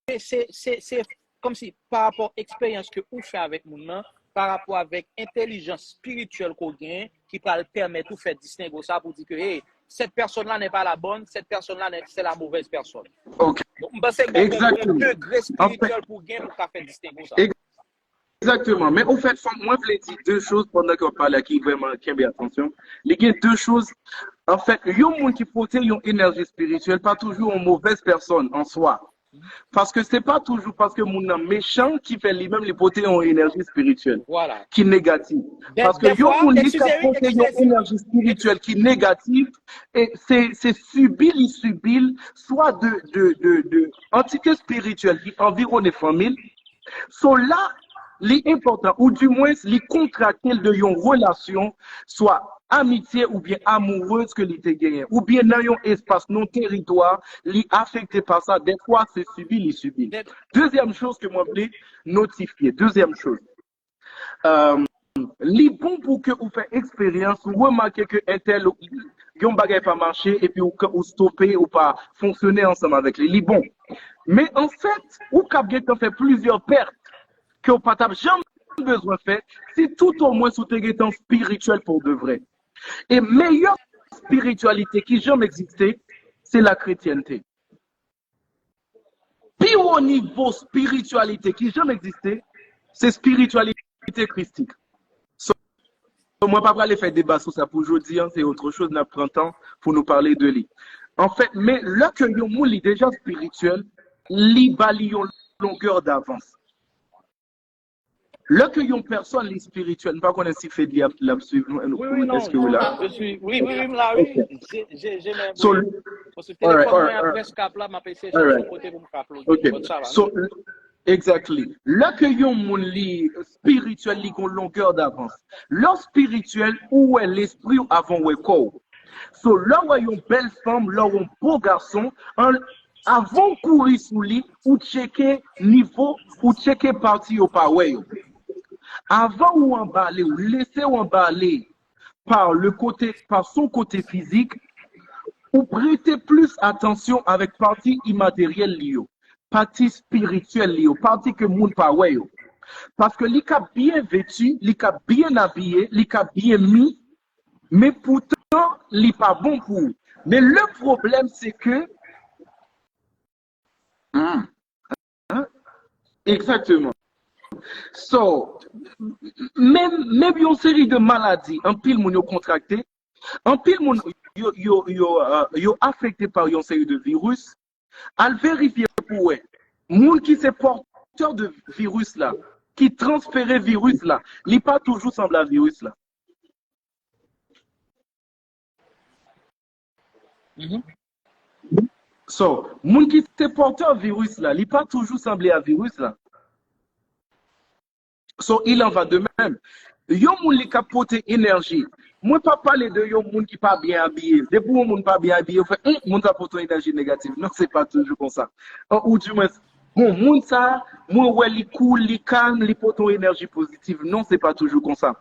c'est comme si par rapport à l'expérience que vous faites avec nous, par rapport avec l'intelligence spirituelle qu'on gagne, qui peut permettre de faire distinguer ça pour dire que hey, cette personne-là n'est pas la bonne, cette personne-là c'est la mauvaise personne. Ok. Donc, c'est un degré spirituel pour gagner pour faire distinguer ça. Exactement. Mais au fait, moi, je voulais dire deux choses pendant qu'on parle à qui vraiment qui bien attention. Il y a deux choses. En fait, il y a un monde qui possède une énergie spirituelle, pas toujours une mauvaise personne en soi. Parce que c'est pas toujours parce que mon méchant qui fait lui-même les poter en énergie spirituelle, voilà, qui est négative. Parce que yo mon qui poter une énergie spirituelle qui est négative et c'est subir soit de entité spirituelle qui environne les familles. So là, l'important ou du moins les contracter de une relation soit amitié ou bien amoureuse que l'été gagné ou bien dans un espace non territoire li affecté par ça des fois c'est subi. Deuxième chose que moi voulais notifier, deuxième chose li bon pour que vous faites expérience ou remarquer que un tel yon bagay pas marché et puis ou stopper ou pas fonctionner ensemble avec les bon. Mais en fait, ou cap fait plusieurs pertes que vous pas jamais besoin de faire si tout au moins sous temps spirituel pour de vrai. Et meilleure spiritualité qui jamais existé, c'est la chrétienté. Puis au niveau spiritualité qui jamais existé, c'est spiritualité christique. Moi, pas aller faire débat sur ça pour aujourd'hui, c'est autre chose, nous prenons temps pour nous parler de lui. En fait, mais là que yon moun li déjà spirituel, li bali yon longueur d'avance. Là que yon personne li spirituel, pas qu'on si fait de la suivre. Oui, non, est-ce que vous là? Je suis, oui, là, oui. J'ai même. Parce que téléphone, moi, après ce cap là, ma PC, j'ai côté pour me capter. So, Exactly. Là que yon moun li spirituel li gon longueur d'avance. Leur spirituel ou est l'esprit avant ou est corps. So là où yon belle femme, là où un beau garçon, avant courir sous lui ou checker niveau ou checker parti ou pas ouais. Avant ou emballer ou laisser ou emballer par le côté par son côté physique ou prêter plus attention avec partie immatérielle liée. Partie spirituelle liée, partie que moun pa wè yo. Parce que li ka bien vêtu, li ka bien habillé, li ka bien mis, mais pourtant li pas bon pour. Mais le problème c'est que exactement. So même une série de maladies, un pile moun yo contracté, un pile moun yo affecté par une série de virus. À vérifier pour eux, moun qui c'est porteur de virus là, qui transférait virus là, il n'est pas toujours semble à virus là. So, moun qui c'est porteur virus là, il n'est pas toujours semblé à virus là. So, il en va de même. Yon moun li ka pote énergie. Moi pas parler de yon moun qui pas bien habillé. Depuis yon moun pas bien habillé, on fait moun ta pote énergie négative. Non, c'est pas toujours comme ça. Ou du moins bon moun ça, moi ouais li cool, li calme, li pote énergie positive. Non, c'est pas toujours comme ça.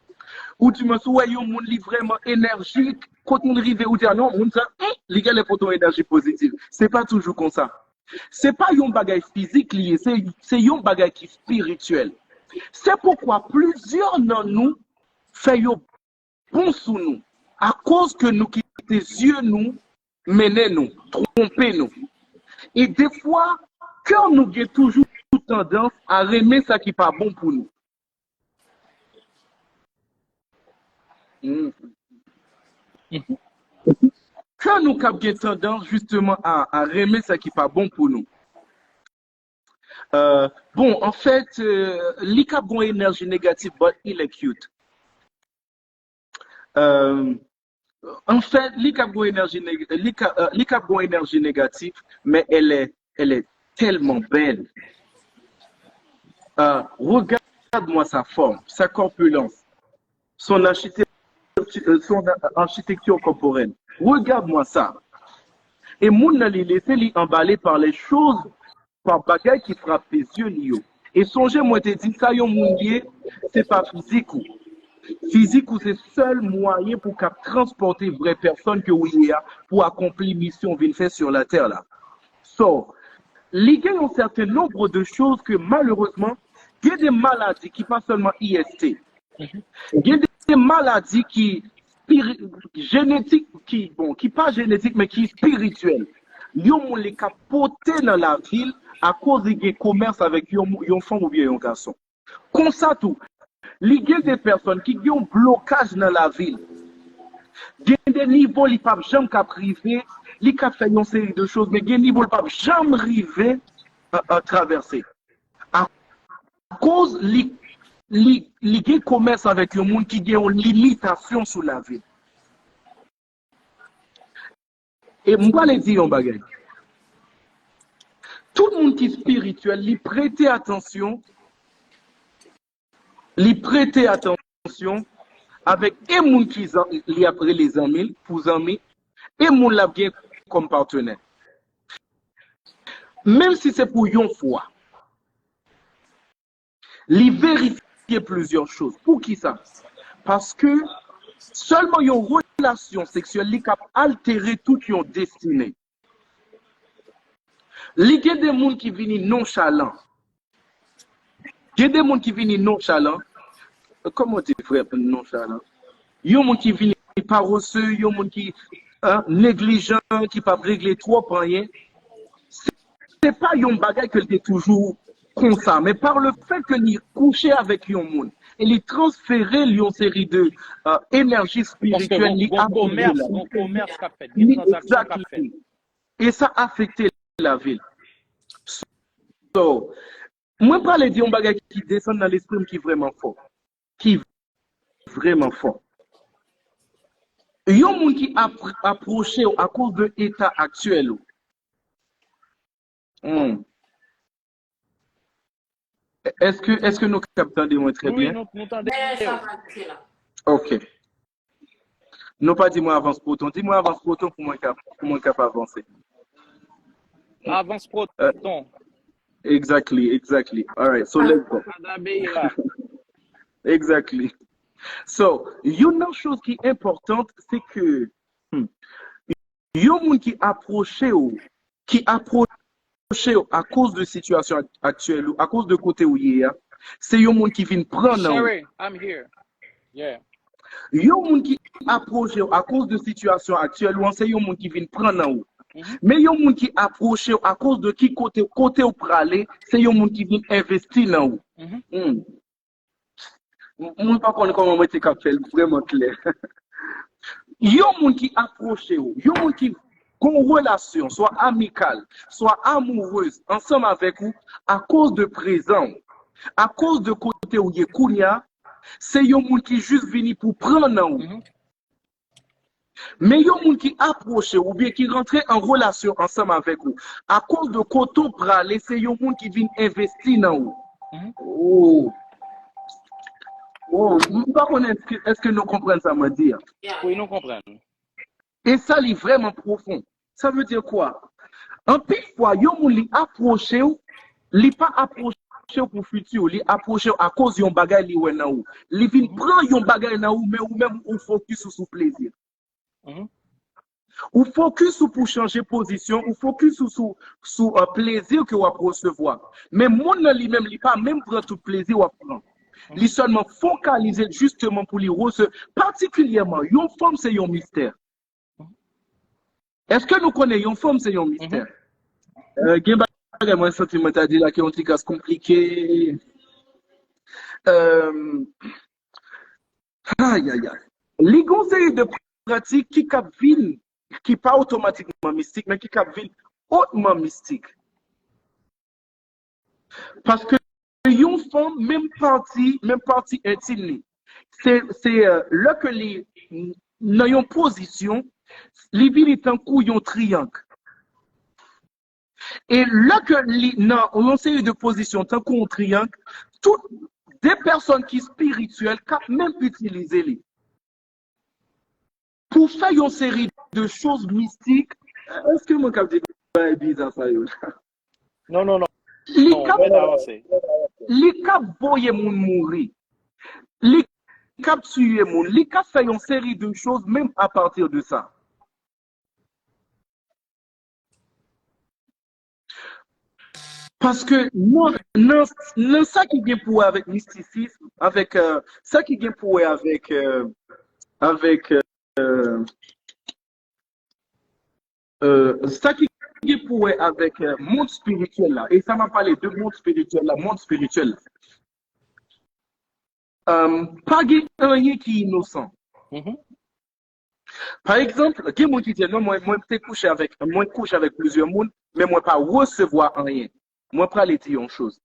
Ou du moins ouais yon moun li vraiment énergique, quand on arrive ou dire non, moun ça, li gale pote énergie positive. C'est pas toujours comme ça. C'est pas yon bagay physique lié, c'est yon bagay qui spirituel. C'est pourquoi plusieurs de nous faisons bon sous nous, à cause que nous quittons yeux nous, mener nous, tromper nous. Et des fois, cœur nous a toujours tendance à aimer ça qui n'est pas bon pour nous. Cœur nous a tendance justement à aimer ça qui n'est pas bon pour nous. Bon, en fait, l'ICAP a une énergie négative, but il est cute. En fait, l'ICAP a une énergie négative, mais elle est tellement belle. Regarde-moi sa forme, sa corpulence, son architecture corporelle. Regarde-moi ça. Et moun nan li laissé li emballé par les choses par bagay qui frappe les yeux liyo. Et songez moi te dit ça yon moun lié, c'est pas physique ou. Physique ou c'est seul moyen pour transporter vraie personne que vous y a pour accomplir mission vin faire sur la terre là. So, il y a un certain nombre de choses que malheureusement, il y a des maladies qui pas seulement IST. Il y a des maladies qui génétiques qui pas génétiques mais qui spirituelles. Yon les capoté dans la ville à cause du commerce avec yon femme ou bien yon garçon. Comme ça tout, il y a des personnes qui ont un blocage dans la ville. Il y a des niveaux qui ne peuvent jamais priver, ils peuvent faire une série de choses, mais il y a des niveaux qui ne peuvent jamais arriver à traverser. À cause du commerce avec un monde qui a une limitation sur la ville. Et moi, je dis un bagage. Tout le monde qui est spirituel, lui prêter attention avec un monde qui est après les amis, pour amis, et monde l'a bien comme partenaire. Même si c'est pour une fois, lui vérifier plusieurs choses. Pour qui ça? Parce que seulement une relation sexuelle qui a altéré toute une destinée. Il y a des gens qui viennent nonchalants. Il y a des gens qui viennent nonchalants. Comment tu frère nonchalant? Il y a des gens qui viennent paresseux, il y a des gens qui négligents, qui ne peuvent pas régler trop pour rien. Ce n'est pas un bagage que est toujours comme ça, mais par le fait que nous coucher avec un monde et lui transférer une série de énergie spirituelle, commerce qu'a fait, des transactions qu'a fait. Et ça a affecté la ville. So, moi, pas les dire un bagage qui descend dans l'esprit qui est vraiment fort. Qui est vraiment fort. Il y a des gens qui approché à cause de l'état actuel. Est-ce que nous captons très Oui, bien? nous t'entendons. Mais ça va, c'est là. Ok. Non pas dis-moi avance proton. Dis-moi avance proton pour moi capable avancer. Avance Uh, proton. exactly. All right, so let's go. Adabeira. Exactly. So, une autre chose qui est importante, c'est que yon moun qui approche à cause de situation actuelle ou à cause de côté où il y a, c'est yon moun qui vient prendre ou. Sherry, I'm here. Yeah. Yon moun qui approche à cause de situation actuelle ou c'est yon moun qui vient prendre ou. Mais yon moun qui approche à cause de qui côté ou pralé, c'est yon moun qui vient investir dans ou. Moi pas connais comment mettre cap fait vraiment clair. Yon moun qui approche ou, yon moun qui une relation, soit amicale, soit amoureuse, ensemble avec vous, à cause de présent, à cause de côté où il y a kounya, c'est yon moun qui juste vini pour prendre ou. Mais yon moun qui approche ou bien qui rentre en relation ensemble avec vous, à cause de côté pralé, c'est yon moun qui vient investir dans vous. Est-ce que nous comprenons ça, me dire? Oui, nous comprenons. Et ça, c'est vraiment profond. Ça veut dire quoi? En pile fois, yon moun li approche ou, li pas approche pour le futur, li approche à cause yon bagay li wè nan ou. Li vin prend yon bagay nan ou, mais ou même ou focus sur plaisir. Ou focus pour changer position, ou focus sur plaisir que vous recevoir. Mais moun nan li même li pas même prend tout plaisir ou prend. Li seulement focaliser justement pour lui recevoir. Particulièrement, yon femme c'est yon mystère. Est-ce que nous connaissons yon femme c'est yon mystère? Gen bagay mwen sentiment a dit là qui ont un cas compliqué. Les conseils de pratique qui cap vin, qui pas automatiquement mystique, mais qui cap vin hautement mystique. Parce que yon femme, même partie intime, c'est là que les dans yon position, les villes est en coup yon triangle. Et là que dans une série de positions, tant qu'on triangle, toutes des personnes qui sont spirituelles, cap même utiliser les pour faire une série de choses mystiques. Est-ce que mon cap dit bizarre ça? Non. Les cap voyer moun mourir. Les cap tuer moun. Les cap faire une série de choses même à partir de ça. Parce que non ça qui vient pour avec mysticisme, avec ça qui vient pour avec ça qui vient pour avec monde spirituel là, et ça m'a parlé de monde spirituel là, pas rien qui est innocent. Par exemple, il y a des gens qui disent non, moi couche avec plusieurs monde, mais moi pas recevoir rien. Moi, pas les dire une chose.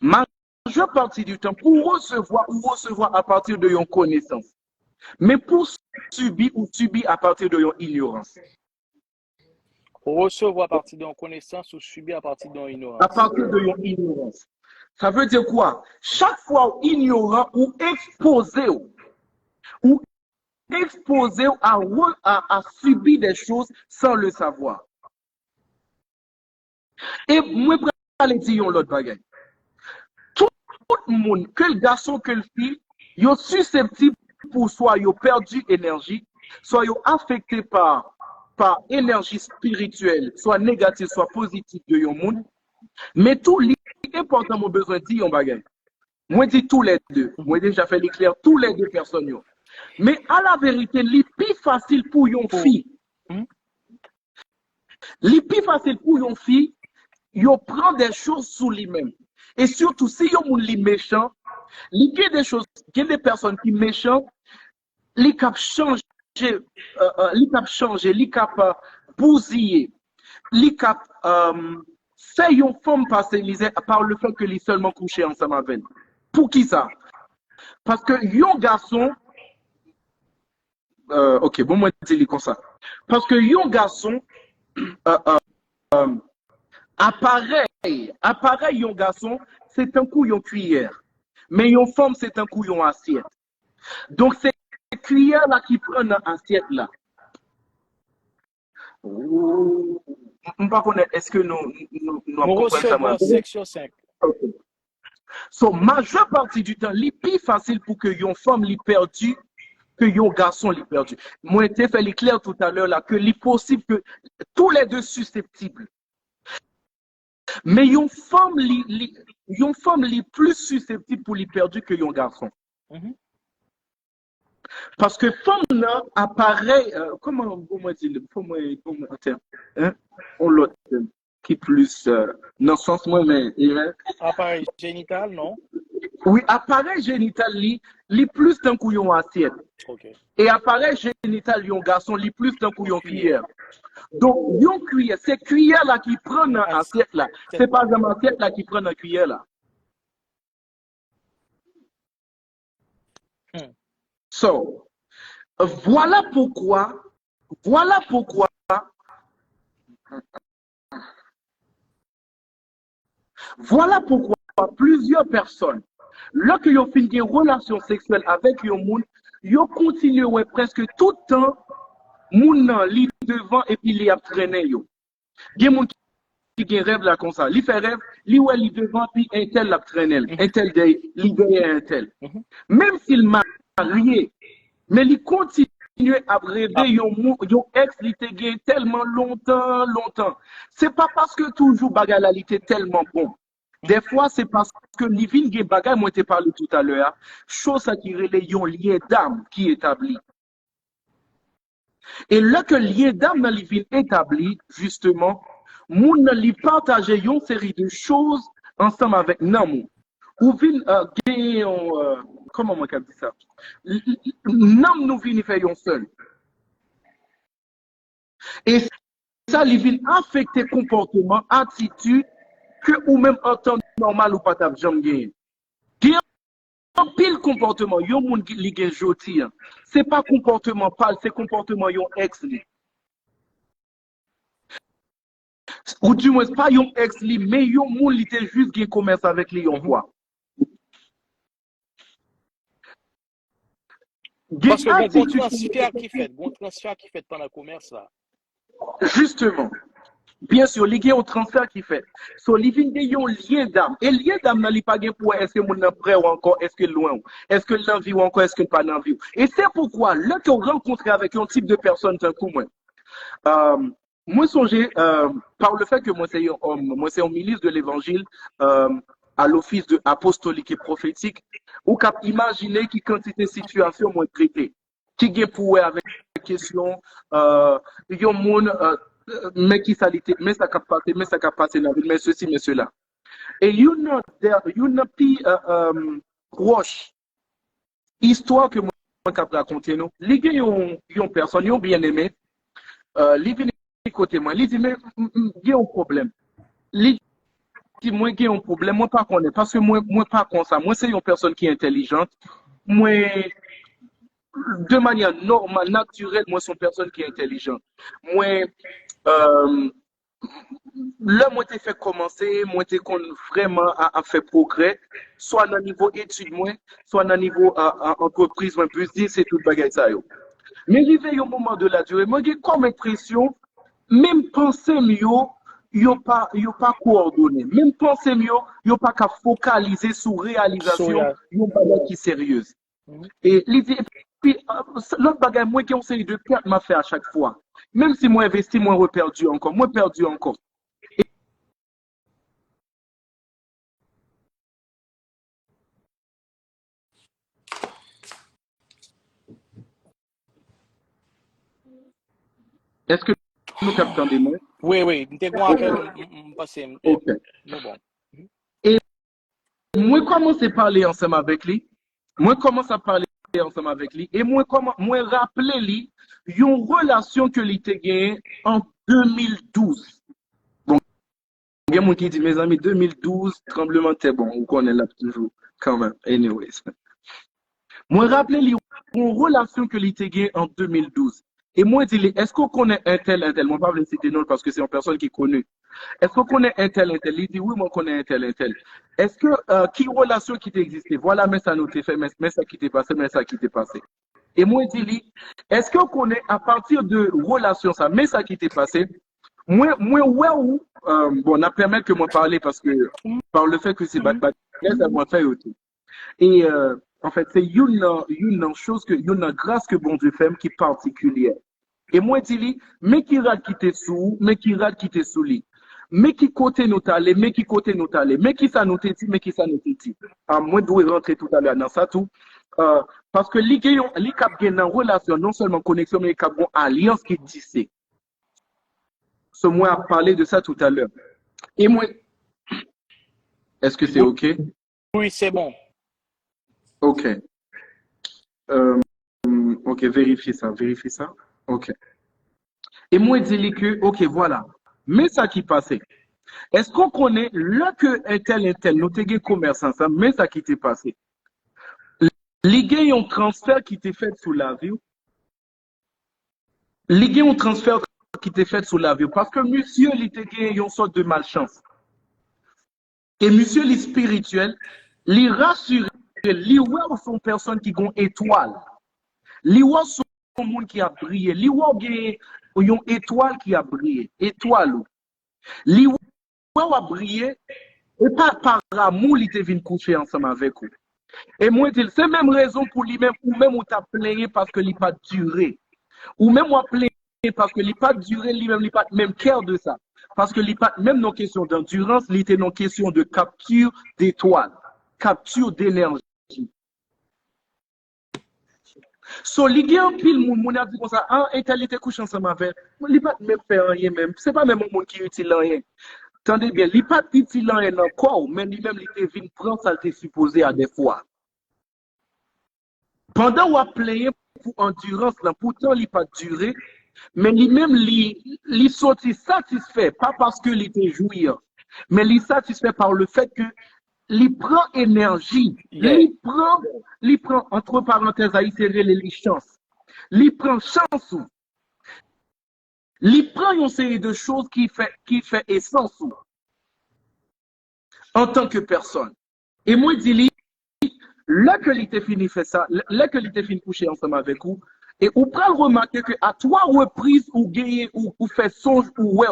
Majeure partie du temps, pour recevoir à partir de yon connaissance. Mais pour subir à partir de yon ignorance. Recevoir à partir de yon connaissance ou subir à partir de yon ignorance. À partir de yon ignorance. Ça veut dire quoi? Chaque fois ignorant ou exposé à subir des choses sans le savoir. Et moi, je vais dire l'autre bagaille. Tout le monde, que le garçon, que le fille, ils sont susceptibles pour soit ils ont perdu énergie, soit ils ont affecté par énergie spirituelle, soit négative, soit positive de yon monde. Mais tout l'important, mon besoin de dire yon bagaille. Moi, je dis tous les deux. Moi, déjà fait l'éclair, tous les deux personnes. Yon. Mais à la vérité, le plus facile pour yon fille, le plus facile pour yon fille, yo prend des choses sous lui-même. Et surtout, si yo moun li méchant, li y a des choses, il y a des personnes qui méchant, li cap changer, li cap bousiller, li cap fait yon femme passer misère par le fait que li seulement couché ensemble avec. Pour qui ça? Parce que yon garçon, ok, bon moi dis comme ça. Parce que yon garçon apparaît Appareil, yon garçon, c'est un coup yon cuillère. Mais yon femme, c'est un coup yon assiette. Donc, c'est cuillère là qui prend dans assiette là. On va connaître, est-ce que nous Nous recevons 5 sur 5. Okay. So, majeure partie du temps, c'est plus facile pour que yon femme li perdu que yon garçon li perdu. Moi, j'ai fait clair tout à l'heure là que c'est possible que tous les deux susceptibles. Mais yon femme li plus susceptible pour li perdu que yon garçon. Parce que femme là apparaît, comment dire, on l'autre qui plus, dans le sens moi, mais. Appareil génital, non? Oui, appareil génital, li plus d'un coup yon assiette. Okay. Et appareil génital, yon garçon, li plus d'un coup yon cuillère. Donc, yon cuillère, c'est cuillère là qui prend dans assiette là. C'est pas dans assiette là qui prend dans cuillère là. So, voilà pourquoi plusieurs personnes, lorsque ils finissent une relation sexuelle avec un monde, ils continuent presque tout le temps, moun nan li devant et puis li a traîné yo. Gen moun qui rêve là comme ça, li fait rêve, li ouais li devant puis un tel la traîné, un tel li derrière un tel. Même s'il marié, mais il continue à rêver yon ex li te gen tellement longtemps. C'est pas parce que toujours bagay la li te tellement bon. Des fois, c'est parce que li vin gen bagay, moi te parlé tout à l'heure, chose qui relè yon lien d'âme qui établi. Et là que lien d'âme dans li vin établi, justement, moun nan li partage yon série de choses ensemble avec nan ou vin gen comment moi dit ça? Nan nous vin fait yon seul. Et ça li vin affecter comportement, attitude que ou même en temps normal ou pas tap jam gen. Gen pile comportement yon moun li gen joti. C'est pas comportement pâle, c'est comportement yon ex li. Ou du moins pas yon ex li, mais yon moun li te juste gen commerce avec li yon fois. Parce que bon transfert qui fait pendant le commerce là. Justement. Bien sûr, il y a un transfert qui fait. So, il y a un lien d'âme. Et le lien d'âme, il n'y a pas de point est-ce que mon est près ou encore, est-ce que loin, est-ce que l'envie ou encore, est-ce que pas l'envie. Et c'est pourquoi, là qu'on rencontre avec un type de personne, d'un coup, moi, songez, par le fait que moi, c'est un homme, moi, c'est un ministre de l'évangile, à l'office de apostolique et prophétique, ou cap imaginer qui quantité de situations moi traité, qui gagne pour avec question, yon moun, mais qui salité, mais ça cap passer dans la vie, mais ceci, mais cela. Et yon a pi proche histoire que moi cap raconter nous. Li gen yon personne, yon bien aimé, li vient côté moi, li dit mais il y a un problème. Li dit moi il y a un problème, moi pas connais parce que moi pas comme ça. Moi c'est une personne qui est intelligente. Moi de manière normale, naturelle, moi c'est une personne qui est intelligente. Moi là, moi, t'ai fait commencer, moi, t'ai vraiment à faire progrès, soit dans le niveau études, soit dans le niveau entreprise, moi, plus dire, c'est tout bagage ça, yo. Mais il y a un moment de la durée, moi, j'ai comme impression, même penser mieux, yo pas coordonné. Même penser mieux, yo pas qu'à focaliser sur réalisation, yo bagage qui est sérieuse. Et l'idée, puis, l'autre bagage, moi, qui ont série de pertes m'a fait à chaque fois. Même si moi investi, moi reperdu encore, moi perdu encore. Est-ce que nous captons des mots? Oui, nous avons passé. Et moi, commence à parler ensemble avec lui. Moi, commence à parler ensemble avec lui. Et moi, rappeler lui une relation que lui a gagnée en 2012. Bon, il y a quelqu'un qui dit, mes amis, 2012, tremblement de terre, bon, on connaît là toujours, quand même. Anyways. Moi, rappeler lui une relation que lui a gagnée en 2012. Et moi, je dis, est-ce qu'on connaît un tel? Moi, je ne vais pas le citer non parce que c'est une personne qui est connue. Est-ce qu'on connaît un tel, il dit oui, moi, on connaît un tel. Est-ce que, qui relation qui t'existait? Voilà, mais ça nous t'est fait, mais ça qui t'est passé, mais ça qui t'est passé. Et moi, je dis, est-ce qu'on connaît à partir de relation ça, mais ça qui t'est passé? Moi, ouais, bon, on a permis que moi parler parce que, par le fait que c'est ça m'a fait aussi. Et, en fait, c'est une chose une grâce que bon Dieu fait qui est particulière. Et moi, je dis, mais qui rate qui t'est sous, mais qui rate qui t'est sous lui. Mais qui côté nous t'allez, mais qui côté nous t'allez, mais qui ça nous t'est dit, mais qui ça nous t'est dit. Moi, je dois rentrer tout à l'heure dans ça tout. Parce que les cap gagnent en relation, non seulement connexion, mais les cap gagnent alliance qui tissée. Ce moi a parlé de ça tout à l'heure. Et moi, est-ce que c'est OK? Oui, c'est bon. OK. OK, vérifiez ça. OK. Et moi, je dis que, OK, voilà. Mais ça qui passait. Est-ce qu'on connaît là que un tel, nous t'es commerce ensemble, mais ça qui t'est passé? Les gars, ont transfert qui t'est fait sous la vie. Les gars, ont transfert qui t'est fait sous la vie. Parce que monsieur, il était une sorte de malchance. Et monsieur, les spirituel, les rassurés, les ouah sont personnes qui ont étoile. Les ouah sont monde qui a brillé. Les ouah ont une étoile qui a brillé. Étoile. Les ouah a brillé. Et par amour, il était venu coucher ensemble avec vous. Et moi, c'est même raison pour lui-même, ou même où t'as plaigné parce que il n'a pas duré. Ou même ou plaigné parce que il n'a pas duré, lui-même, il n'a pas même cœur de ça. Parce que il pas même nos questions d'endurance, il était nos questions de capture d'étoiles, capture d'énergie. So, il y a un pile, mon a dit comme ça, ah, et tel était couché ensemble avec, il n'a pas même fait rien même. C'est pas même un monde qui utilise rien. Attendez bien, il n'a pas utilisé rien encore, mais lui-même, il était venu prendre ça, il était supposé à des fois. Pendant qu'on a plaigné pour endurance, là, pourtant, il n'a pas duré, mais lui-même, il sorti satisfait, pas parce qu'il était jouir, mais il satisfait par le fait que il prend énergie, il prend, entre parenthèses, à y serrer les chances, il prend chance, il prend une série de choses qui fait essence en tant que personne. Et moi, je dis, là que l'été fini fait ça, là que l'été fini coucher ensemble avec vous, et vous pouvez remarquer que à trois reprises, ou gagner, ou fait songe, ou ouais,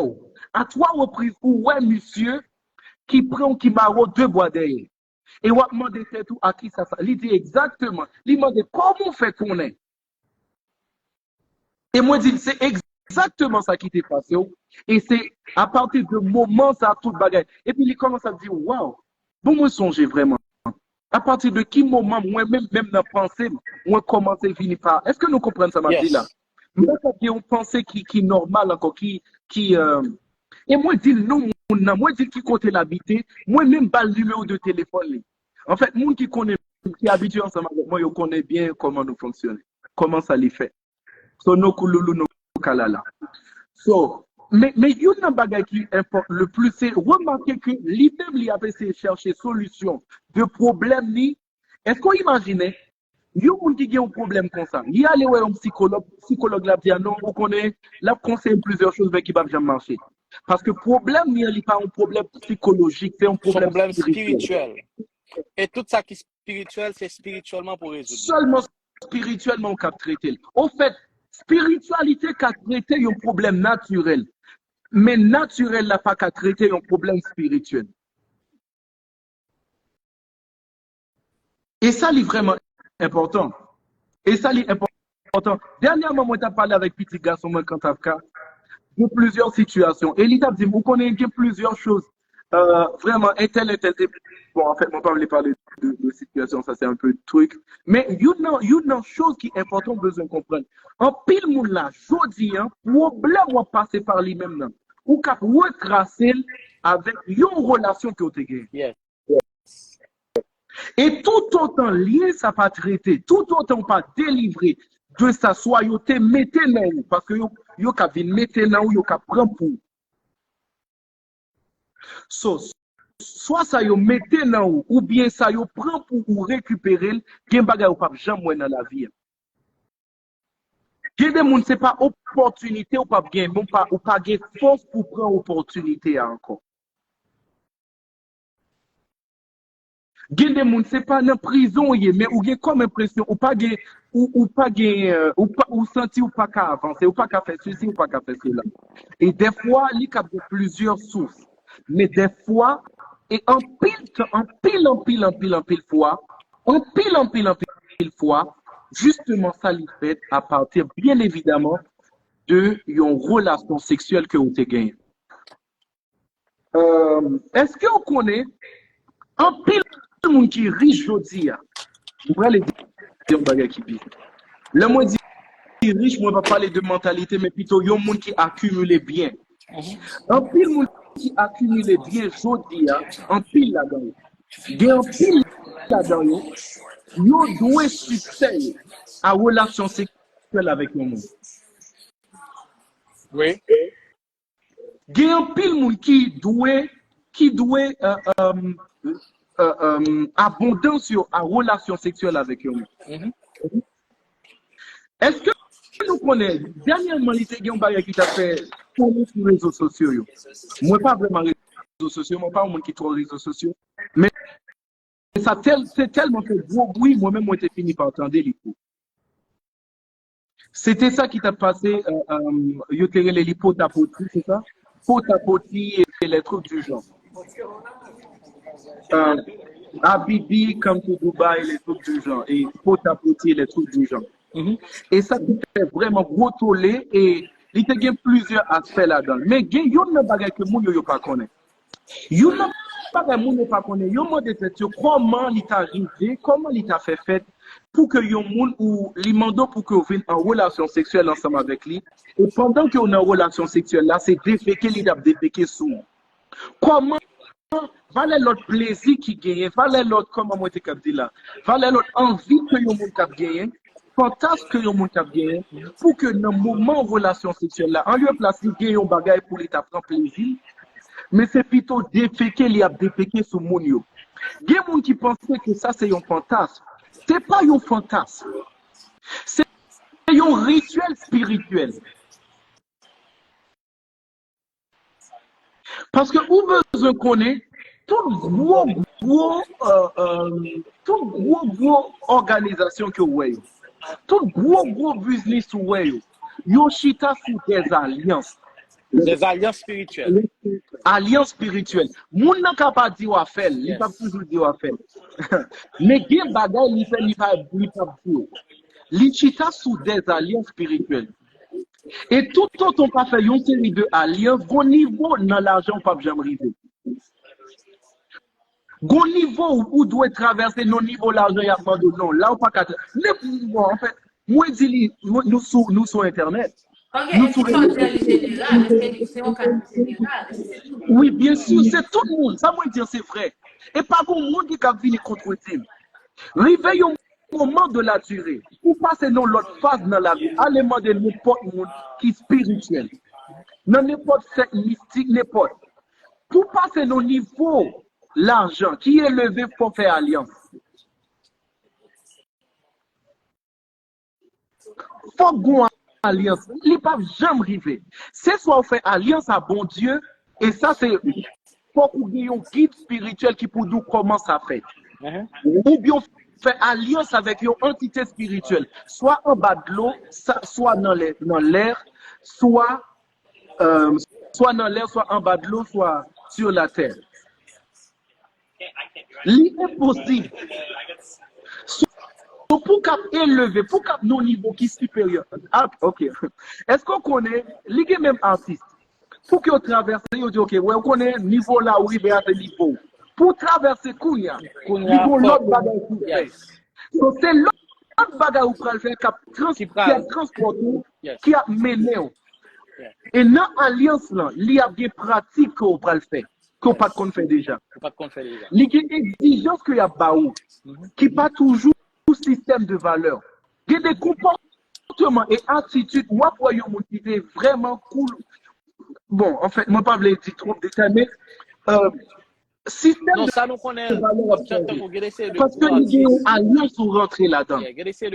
à trois reprises, ou ouais, monsieur, qui prend, qui marre deux bois derrière. Et vous demandez tout à qui ça. Il dit exactement, il demande comment fait tourner. Et moi, je dis, c'est exactement ça qui t'est passé. Et c'est à partir de moment, ça tout bagaille. Et puis, il commence à dire, waouh, bon, moi, songez vraiment. À partir de quel moment, moi-même, même dans la pensée, moi, commencer à finir par. Est-ce que nous comprenons ça, ma vie là? Moi, j'ai une pensée qui est normale encore, Et moi, je dis, non, moi, je dis qui compte l'habiter, moi-même, pas le numéro de téléphone. En fait, moi qui connaît, qui est habitué ensemble avec moi, je connais bien comment nous fonctionnons, comment ça les fait. So, no kululu, no kalala. So, mais il y a un bagage qui importe le plus, c'est remarquer que lui-même, il a essayé de chercher solution de problème. Est-ce qu'on imagine, il y a un monde qui a un problème comme ça. Il y a un psychologue là, dit non, on connaît, là, conseille plusieurs choses, mais qui ne va jamais marcher. Parce que le problème, il n'est pas un problème psychologique, c'est un problème spirituel. Et tout ça qui est spirituel, c'est spirituellement pour résoudre. Seulement spirituellement, on peut traiter. En fait, spiritualité qu'a traité un problème naturel. Mais naturel n'a pas qu'à traiter un problème spirituel. Et ça, c'est vraiment important. Et ça, c'est important. Dernièrement, moi, j'ai parlé avec petit garçon, moi, quand t'as de plusieurs situations. Et il a dit, vous connaissez plusieurs choses. Vraiment, tel. Bon, en fait, on ne parler de situation, ça c'est un peu de truc. Mais il y a une chose qui est importante, besoin de comprendre. En pile, moun là, je dis, problème va passer par lui-même. Ou qu'à retracer avec une relation que vous avez gagnée. Yes. Et tout autant lié, ça pas traité, tout autant pas délivré de ça, soit vous te mettez dans vous, parce que vous avez mettez dans vous, vous avez prendre pour. So, soit ça vous mettez dans vous, ou bien ça vous prend pour vous récupérer, bien bagay ou pas jamais dans la vie. Il y a des gens, c'est pas opportunité ou pas bien, ou pas gain force pour prendre opportunité encore. Il y a des gens, c'est pas dans prison, mais ou gain comme impression, ou pas gain, ou pas gain, ou senti ou pas qu'à avancer, ou pas qu'à faire ceci, ou pas qu'à faire cela. Et des fois, il y a plusieurs sources. Mais des fois, et en pile fois, justement ça lui fait à partir, bien évidemment, de une relation sexuelle que vous avez gagnée. Est-ce que vous connaissez un pile de monde qui est riche aujourd'hui? Vous pouvez aller dire un bagage qui dit. Le mot dit riche, moi, je ne vais pas parler de mentalité, mais plutôt un monde qui accumule bien. Un pile monde qui accumule bien aujourd'hui, un pile là-dedans. Il y a un pile là-dedans. Yo doit succès à relation sexuelle avec le monde. Oui. Il y a un pile monde qui doit abondance sur la relation sexuelle avec le monde. Est-ce que nous connaissons dernièrement il y a un bagage qui t'a fait pour nous sur les réseaux sociaux? Moi pas vraiment réseaux sociaux, moi pas un monde qui trouve réseaux sociaux, mais c'est tellement fait gros bruit, moi-même, moi, j'ai fini par entendre l'écho. C'était ça qui t'a passé, yo te les l'hypotapoti, c'est ça? Potapoti et les trucs du genre. Habibi, come to Dubai, les trucs du genre. Et potapoti et les trucs du genre. Et ça qui fait vraiment gros tollé et il y a plusieurs aspects là-dedans. Mais il y a un bagage que moi, yo pas connaît. Yo n'a pas moun pas connaît. Yo m'a dit comment il t'a arrivé, comment il t'a fait pour que yo moun ou li mando pour que vous vienne en relation sexuelle ensemble avec lui. Et pendant que on est en relation sexuelle là, c'est déféquer il a déféqué sous. Comment valait l'autre plaisir qui gagne, valait l'autre comment moi t'ai dit là, valait l'autre envie que yo moun t'a gagné, fantasme que yo moun t'a gagné pour que dans moment relation sexuelle là, en lieu de place il gagne un bagage pour lui t'a prendre plaisir. Mais c'est plutôt déféquer, il y a déféqué sur mon yo. Il y a des gens qui pensent que ça c'est un fantasme. Ce n'est pas un fantasme. C'est un rituel spirituel. Parce que vous besoin connaître toute gros organisation que vous avez. Tout gros business que vous avez. Yo chita sur des alliances. Des alliances spirituelles. Alliance spirituelle. Moun nan ka pa di wa fel, li pa toujours di wa fel. Mais gen bagay li fait li pa di. Li chita sous des alliances spirituelles. Et tout autant on pa fait une série de alliances, gon niveau dans l'argent pa jamais rive. Gon niveau où doit traverser non niveau l'argent y a pas de non. Là ou pas ka. En fait, moi dis nous sur internet. Oui, bien sûr, c'est tout le monde. Ça, moi, dire, c'est vrai. Et pas bon monde qui a venu contre lui. Réveille au moment de la durée. Pour passer dans l'autre phase dans la vie, allez demander n'importe monde qui est spirituel. Dans n'importe secte mystique, n'importe. Pour passer au niveau l'argent qui est élevé pour faire alliance. Faut qu'on alliance, il ne peut jamais arriver. C'est soit on fait alliance à bon Dieu, et ça c'est pour qu'on ait un guide spirituel qui pour nous comment ça fait. Ou bien on fait alliance avec une entité spirituelle, soit en bas de l'eau, soit dans l'air, soit dans l'air, soit en bas de l'eau, soit sur la terre. L'impossible. Pour cap élevé, pour cap nos niveaux qui supérieur. Ah, ok. Est-ce qu'on connaît les mêmes artistes? Pour qu'ils traversent, ils disent ok, ouais, on connaît niveau là où il est à ce niveau. Pour traverser Kounia, l'autre bagage pour faire. Donc c'est l'autre bagage pour le faire qui a transporté, qui a mené. Et dans l'alliance là, il y a des pratiques qu'on peut le faire, qu'on pas qu'on fait déjà. Il y a des exigences qu'il y a baou, qui pas toujours système de valeurs. Il y a des comportements et attitudes ou approyons qui est vraiment cool. Bon, en fait, moi pas dire trop de détails, mais système Non, de ça nous connaît. valeur observée. Parce que Parce l'idée est alliance ou rentrer là-dedans. le Et c'est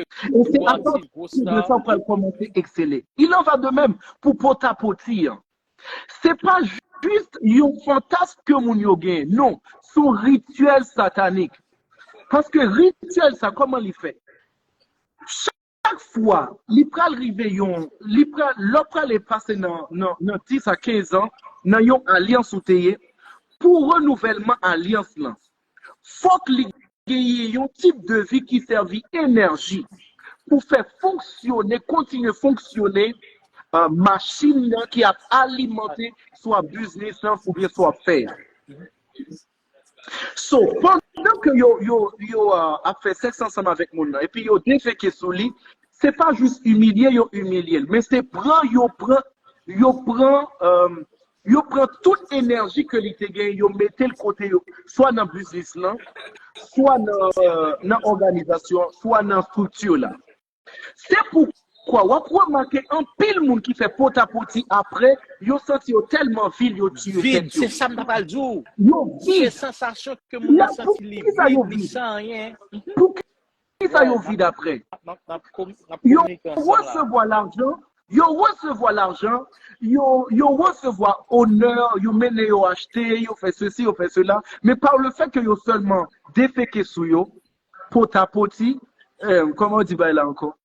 à partir de ça qu'on va commencer à exceller. Il en va de même pour Pota-Poti. C'est pas juste un fantasme que mon yo gagne. Non, son rituel satanique. Parce que rituel, ça, comment il fait? Chaque fois, il pral arriver, l'opéra est passé dans 10 à 15 ans, dans une alliance ou pour renouvellement alliance là. Faut qu'il y ait un type de vie qui servit énergie pour faire fonctionner, continuer à fonctionner machine là, qui a alimenté soit business ou bien soit faire. So, pendant que yo a fait sexe ensemble avec mon et puis yo déféqué sous lui, c'est pas juste humilier, mais c'est prend toute énergie que li te gagne, yo mette le côté soit dans business là, soit dans organisation, soit dans structure là. C'est pourquoi on peut remarquer un pile monde qui fait pot-à-poti après, yo senti tellement vide, yo tire vide, c'est ça m'ta pas le jour. C'est sensation que mon senti vide, sans rien. Pour qui ça yo vide après? Yo recevoir l'argent, yo recevoir honneur, yo mène yo acheter, yo fait ceci, yo fait cela, mais par le fait que yo seulement déféqué sous yo, pot-à-poti, comment on dit là encore?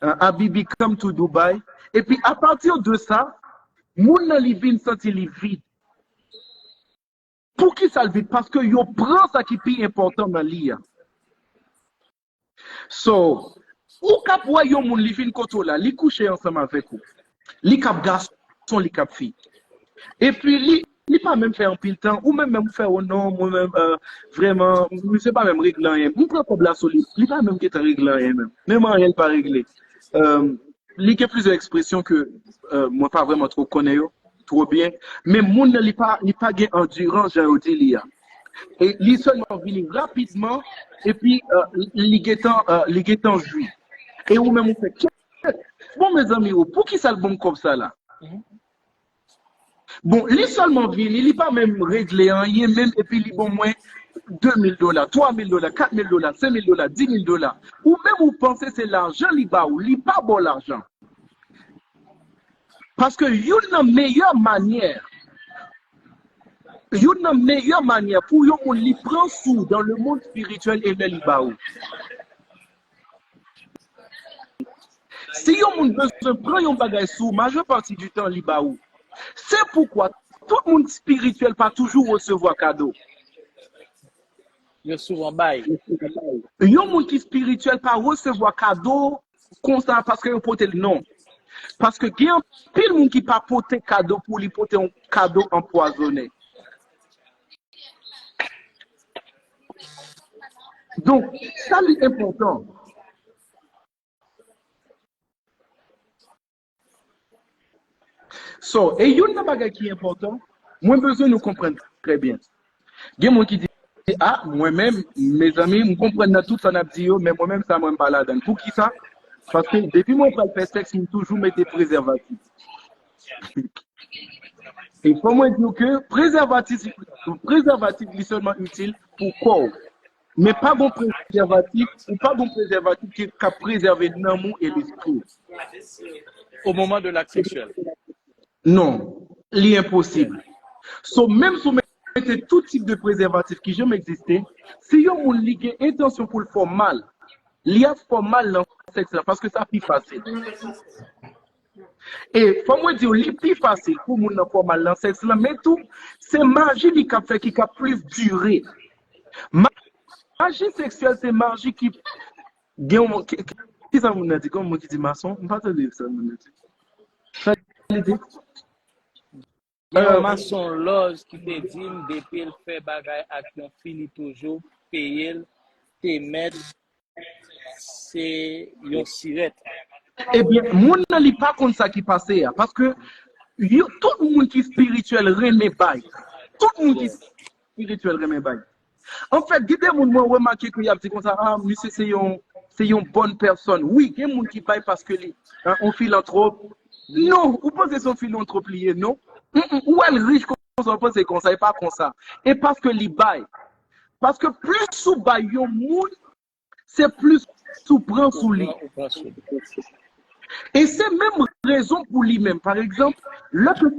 Habibi come to Dubai. Et puis à partir de ça, moun nan li vin senti li vide. Pour qui ça le vide? Parce que yo prend ça qui est plus important dans l'IA. So, ou kap wè yo moun li vin koto la, li couche ensemble avec vous. Li kap garçon, li kap fille. Et puis li pas même faire un pile temps, ou même faire au nom, ou même vraiment, je sais pas même régler rien. Moun prend comme la solide, li pas même qui est régler rien même. Même rien pas réglé. Il y a plusieurs expressions que moi pas vraiment trop connais trop bien, mais moun n'a pas endurance j'ai dit l'IA. Et il seulement venir rapidement et puis il guettant jouir. Et ou même on fait bon mes amis, pour qui ça le bon comme ça là? Bon, il seulement vient, il n'est pas même réglé rien même et puis il bon moins $2,000, $3,000, $4,000, $5,000, $10,000. Ou même vous pensez c'est l'argent li ba ou li pas bon l'argent. Parce que une meilleure manière pour yon li prend sous dans le monde spirituel et le li ba ou. Si yon moun besoin prend yon bagay sous, majeure partie du temps li ba ou. C'est pourquoi tout le monde spirituel pas toujours recevoir cadeau. Yo souvent bail. Yon moun qui spirituel pas recevoir cadeau constant parce que yo pote non. Parce que gen pile moun qui pas pote cadeau pour lui pote un cadeau empoisonné. Donc, ça c'est important. So, et yon nan bagay qui est important, moi besoin nous comprendre très bien. Gen moun qui dit ah, moi-même, mes amis, me comprennent tout ça n'a dit, mais moi-même, ça m'a pas là-dedans. Pour qui ça? Parce que depuis mon faire sexe, je toujours mettre préservatif. Et il faut moi dire que préservatif est seulement utile pour corps. Mais pas bon préservatif, ou pas bon préservatif qui a préservé l'amour et l'esprit. Au moment de l'acte sexuel. Non, l'impossible. So, même si mettez tout type de préservatif qui jamais existé, si yon moun li gen intention pour le faire mal, li a fait mal dans le sexe parce que ça plus facile. Et faut moi dire li plus facile pour moun nan faire mal dans le sexe mais tout c'est magie qui a fait qui a plus duré. Magie sexuelle c'est magie qui qui ça moun a dit comme moi qui dit maçon, pas te dire ça moun a dit. Ça dit maçon loge qui te dit depuis le fait bagay ak yon fini toujours payer te mettre c'est yon sirette. Eh bien, moun nan li pas comme ça qui passait parce que tout le monde qui est spirituel remet bail. Tout le monde qui est spirituel remet bail. En fait, guide moun moi remarquer que y a dit comme ça ah monsieur c'est une bonne personne. Oui, il y a moun qui bail parce que on philanthrope. Non, ou pensez son philanthrope lié non. Ou elle riche on pense comme ça, et pas comme ça. Et parce que les bail. Parce que plus sous bail yon moun, c'est plus sous prend sous lui. Et c'est même raison pour lui-même. Par exemple,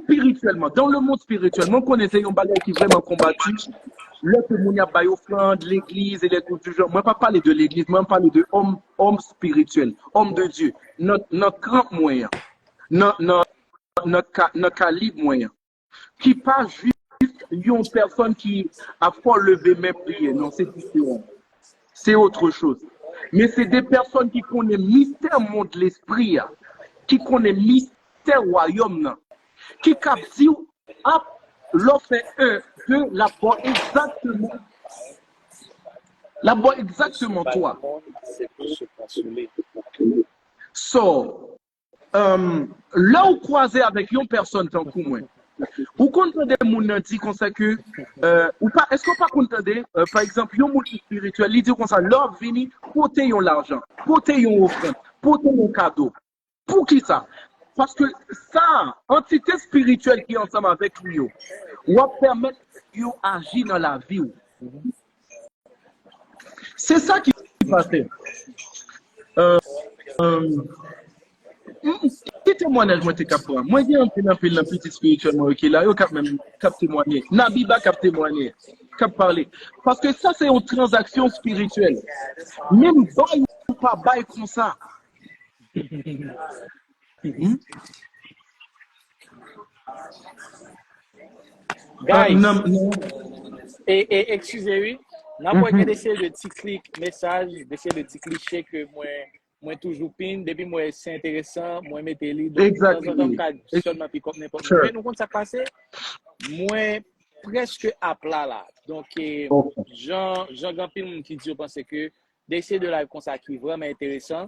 spirituellement, dans le monde spirituellement, on connaissait un bagage qui est vraiment combattu. Là, que moun y a bail offrande, l'église et les trucs du genre. Moi, pas parler de l'église, moi, parler de homme spirituel, homme de Dieu. Notre grand moyen, notre calibre moyen. Qui pas juste une personne qui a pas levé mes prières. Non, c'est différent. C'est autre chose. Mais c'est des personnes qui connaissent le mystère monde de l'esprit, qui connaissent le mystère royaume, qui cap dit, ah, l'on fait un, deux, la bonne exactement toi. So, là où croiser avec une personne tant que moi, ou comprenez mon dit comme ça que ou pas est-ce qu'on pas comprenez par exemple un monde spirituel il dit comme ça l'homme vini porter l'argent porter une offrande porter un cadeau pour qui ça parce que ça entité spirituelle qui est ensemble avec lui va permettre yo agir dans la vie c'est ça qui passe qui témoignage moi t'es capable moi j'ai un petit spirituellement qui là yo cap même cap témoigner Nabiba cap témoigner cap parler parce que ça c'est une transaction spirituelle même bail ou pas bail comme ça Guys et excusez-moi n'a pas d'essayer de petit clic message d'essayer de petit cliché que moi toujours pin depuis moi c'est intéressant moi mettez les deux exactement seulement puis comme n'importe mais nous quand ça passé moi presque à plat là donc Jean Gampil qui dit je pense que d'essayer de live comme ça qui est vraiment intéressant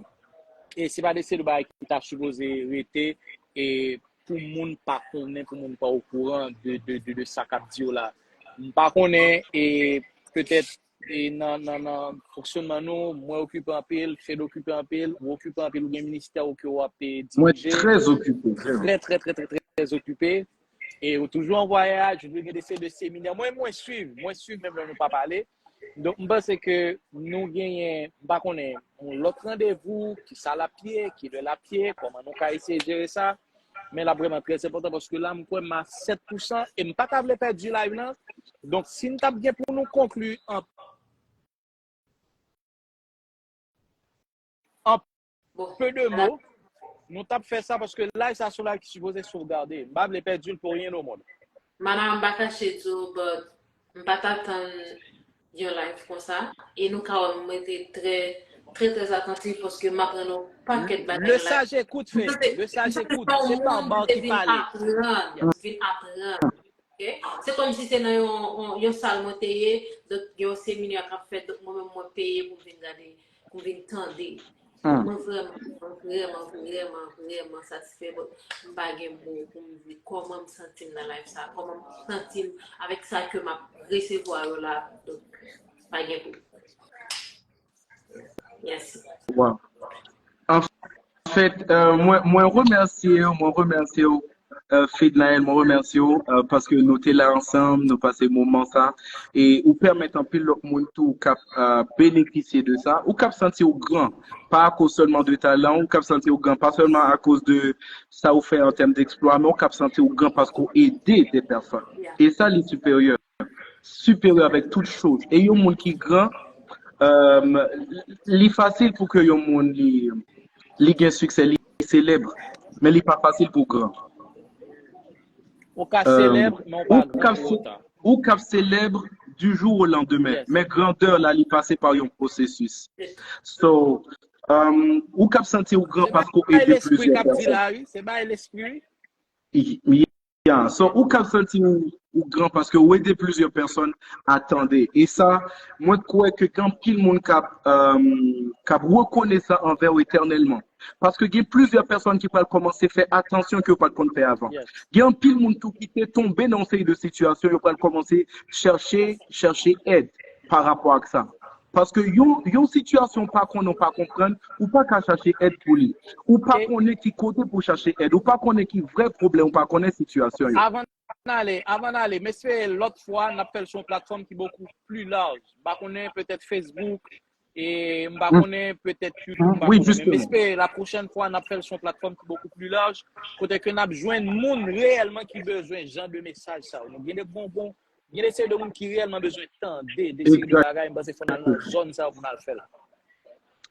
et c'est pas d'essayer de bail qui t'a supposé rester et pour monde pas connaît pour monde pas au courant de ça cap dit là pas connaît et peut-être et non fonctionnement nous moi occupé en pile fait d'occuper en pile ou occupé en pile ou bien ministère ou que ou a dirigé très occupé très occupé et toujours en voyage je veux essayer de séminaire moi suivre même nous pas parler donc je pense que nous gagnons pas connaît l'autre rendez-vous qui ça la pied qui de la pied comment nous ca essayer de gérer ça mais là vraiment très important parce que là moi ma 7% et me pas table perdre du live là donc si nous t'a bien pour nous conclure en peu de mots, nous t'avons fait ça parce que là, ça sur là qui supposé sauvegarder. Je ne vais pas perdre pour rien au monde. Madame Bakache tout, mais pas t'attendre un live comme ça. Et nous, quand même, été très attentifs parce que maintenant, pas qu'être bagarre. Le sage écoute, fait. Le sage écoute. C'est pas en bas qui parle. C'est comme si c'était dans une salle montée, donc il y a un séminaire qui a fait, donc moi-même, moi, payer pour venir regarder, pour venir tendre. Moi, vraiment satisfait. Je ne sais pas comment je me sens dans la live, ça. Comment je me sens avec ça que je recevoir là. Donc, pas de problème. Yes. Wow. En fait, moi remercier Fidnael, moi remercier parce que nous étions là ensemble, nous passons moment ça et ou permettre un peu le monde tout cap bénéficier de ça ou cap sentir au grand pas à cause seulement de talent ou cap sentir au grand pas seulement à cause de ça ou fait en termes d'exploit mais on cap sentir au grand parce qu'on aide des personnes et ça les supérieurs avec toutes choses et un monde qui grand c'est facile pour que un monde li gagne succès li célèbre mais il pas facile pour grand. Ou cap célèbre, non pas ou cap célèbre du jour au lendemain. Yes. Mais grandeur là, il passe par un processus. So, ou cap sentir au grand parce qu'on aide plusieurs personnes. C'est pas l'esprit. Yeah. So, ou cap sentir ou grand parce que ou aider plusieurs personnes attendez. Et ça, moi je crois que quand tout le monde cap reconnaît ça envers éternellement. Parce que il y a plusieurs personnes qui peuvent commencer à faire attention que pas qu'on fait avant. Il y a un pile monde tout qui est tombé dans cette situation, ils peuvent commencer à chercher aide par rapport à ça. Parce que une situation pas qu'on n'a pas comprendre ou pas qu'à chercher aide pour lui ou pas qu'on est qui côté pour chercher aide ou pas qu'on est qui vrai problème ou pas qu'on est situation. d'aller, mais c'est l'autre fois, on appelle son plateforme qui est beaucoup plus large. Bah, on est peut-être Facebook et bah, on est peut-être YouTube. Bah, Oui, mais justement. c'est la prochaine fois, on appelle son plateforme qui est beaucoup plus large. Côté que on a besoin de monde réellement qui besoin genre de message ça. Donc, il y a des bonbons, il y a des séries de monde qui réellement besoin de temps, des séries de bagages, parce qu'il faut dans la zone ça pour le faire là.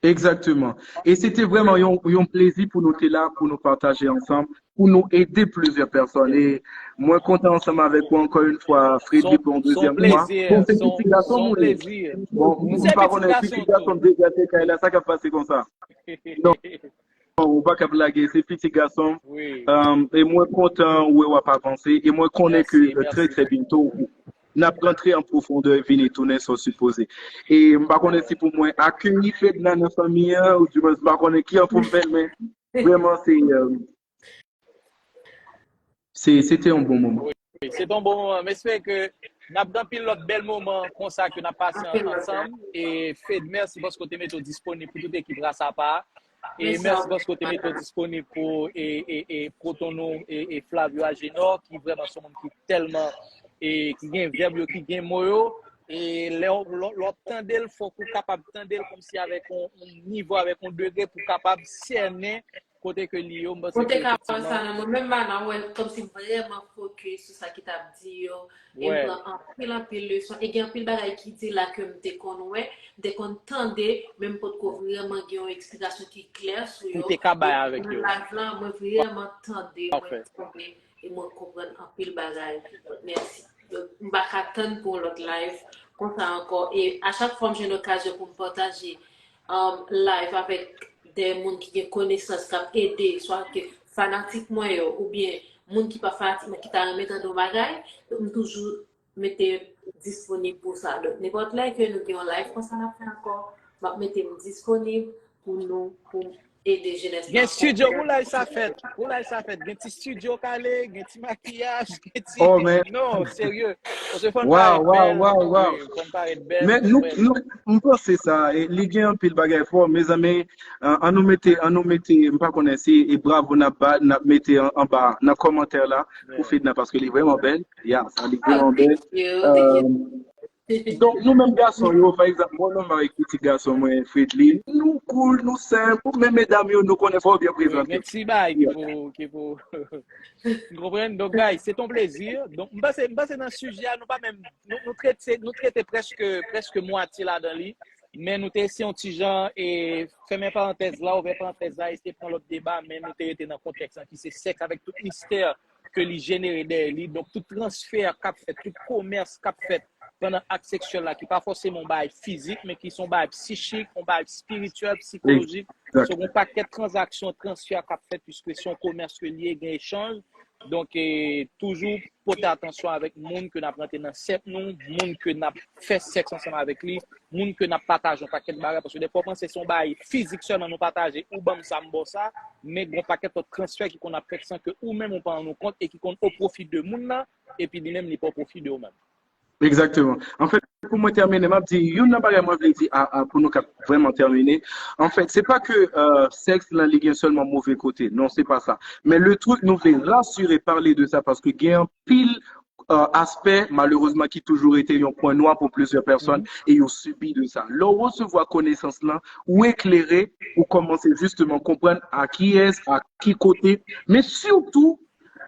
Exactement. Et c'était vraiment un plaisir pour nous être là, pour nous partager ensemble, pour nous aider plusieurs personnes. Et moi, content ensemble avec vous encore une fois, Freddy, pour une Son deuxième fois. Bon, plaisir, c'est petit garçon, son mais plaisir. bon, Mais on c'est parle petit d'un petit garçon garçon tout. dégagé, quand il a ça qui a passé comme ça. Non, on va pas blaguer, c'est petit garçon. Oui, Et moi, content où on va pas avancer. Et moi, connais que merci, très, merci. très bientôt, n'a rentré en profondeur, venir tourner sur supposé. Et je ne connais si pour moi, accueillir fait dans la famille, ou du moins, je ne connais qui en pour me faire, mais vraiment, c'était un bon moment. Oui, c'est un bon moment. Mais c'est que nous avons pile l'autre bel moment comme ça que nous avons passé ensemble. Et Fed, merci parce que tu es disponible pour toute l'équipe grâce à part. Et merci parce que tu es disponible pour Protono et Flavio Agenor, qui vraiment sont monde qui tellement et qui gagne verbe, qui gagne moyo. Et l'autre tendel, il faut qu'on soit capable de tendel comme si avec un niveau, avec un degré pour capable cerner côté que l'IO, Côté capable ça, moi-même, maintenant, comme si vraiment focus sur ça qui t'a dit, et ouais. en pile leçon, et il y a un pile bagaille qui dit là que m'te connais, dès qu'on tendait, même pour qu'on vraiment ait une explication qui est claire sur yo. Pour avec yo. Là, moi vraiment tendais, Parfait. et moi comprendre un pile bagaille. Merci. Je vais attendre pour l'autre live, comme ça encore. Et à chaque fois, j'ai une occasion pour me partager live avec des gens qui ont connaissance, qui ont aidé, soit que fanatiquement ou bien des gens qui ne sont pas fanatiques, mais qui t'ont remis dans nos bagages, je toujours mettre disponible pour ça. Donc, n'importe là que nous avons live, comme ça, on a fait encore, je mettre disponible pour nous, pour aider jeunesse. Il y a un studio, où là ça fait? Où là ça fait? Il y a un petit studio calé, il y a un petit maquillage, il y a un petit... Oh, mais, Non, sérieux. On se fait wow. belle. Mais nous pensons ça. Et les gens, pile bagaille fort, mes amis, on nous mettait, pas connaître, et bravo, on a mettez en bas, dans le commentaire là, pour faire, parce qu'elle est vraiment belle. Yeah, ça, elle est vraiment belle. Donc, nous-mêmes garçons, par exemple, moi, non, avec petit garçon, moi, Fredly, nous cool, nous simples, même mesdames, nous connaissons bien présenter. Merci, bye, qui faut... Vous comprenez? Donc, guys, c'est ton plaisir. Donc, c'est dans le sujet, nous pas même, nous traiter presque moitié là dans l'île, mais nous t'essayons un petit genre et fermer parenthèse là, ouvrir parenthèse là, et c'est prendre l'autre débat, mais nous t'es dans le contexte qui c'est sexe avec tout mystère que les génère derrière lui. Donc, tout transfert qu'a fait, tout commerce qu'a fait pendant l'acte sexuel là, qui pas forcément bail physique, mais qui sont bail psychique, on bail spirituel, psychologique. Sur un paquet de transactions, transferts qu'a fait, puisque son commerce lié, gain échange. Donc, toujours porter attention avec le monde que nous avons dans cette monde que nous avons fait sexe ensemble avec lui, monde que nous avons partagé un paquet de barrières, parce que des fois, c'est son bail physique seulement nous partager, ou bon ça, mais un paquet de transferts qui qu'on a fait sans que ou même on prend en compte et qui compte au profit de monde et puis lui-même, il n'est pas au profit de eux-mêmes. Exactement. En fait, pour moi terminer, je dis, il y a une chose que je dire pour nous vraiment terminer. En fait, c'est pas que sexe dans la ligue est seulement mauvais côté. Non, c'est pas ça. Mais le truc nous fait rassurer, parler de ça parce que il y a un pile aspect, malheureusement, qui toujours été un point noir pour plusieurs personnes et ils ont subi de ça. Là, on recevoir connaissance là, ou éclairer, ou commencer justement à comprendre à qui est, à qui côté, mais surtout,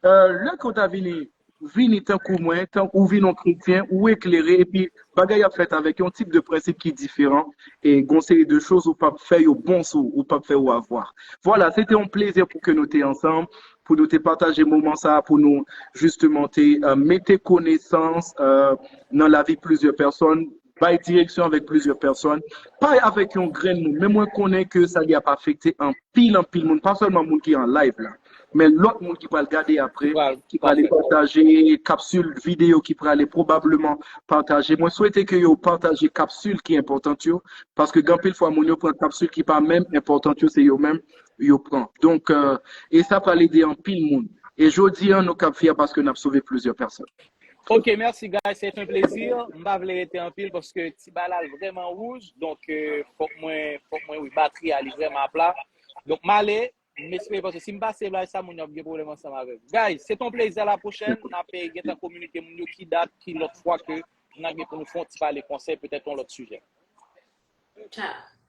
là, quand tu as vini tant que moi, tant ou vini non chrétien, ou éclairé, et puis, bagaille a fait avec un type de principe qui est différent, et conseiller de choses ou pas faire au bon sou, ou pas faire au avoir. Voilà, c'était un plaisir pour que nous t'es ensemble, pour nous te partager moment ça, pour nous, justement, mettre connaissance, dans la vie de plusieurs personnes, by direction avec plusieurs personnes, pas avec un grain de monde, mais moi, connais que ça lui a pas affecté en pile monde, pas seulement monde qui est en live là. Mais l'autre monde qui va le garder après, qui va aller partager capsule vidéo, qui va aller probablement partager. Moi, je souhaite que vous partagez capsule qui est importante, parce que quand pile fois, mon prend capsule qui n'est pas même importante, c'est eux-mêmes, ils prennent. Donc, et ça va l'aider en pile monde. Et je dis, nous sommes fiers parce que nous avons sauvé plusieurs personnes. Ok, merci, guys. C'est un plaisir. Je ne vais pas en pile parce que Tibala est vraiment rouge. Donc, faut que moi, oui, batterie, elle est vraiment plat. Donc, m'aller. m'espère parce que si je passe là, ça, mon a un problème ensemble avec. Guys, c'est ton plaisir la prochaine. On a fait une communauté qui date, qui l'autre fois que nous avons pour nous faire parler conseil, peut-être on l'autre sujet. Ciao.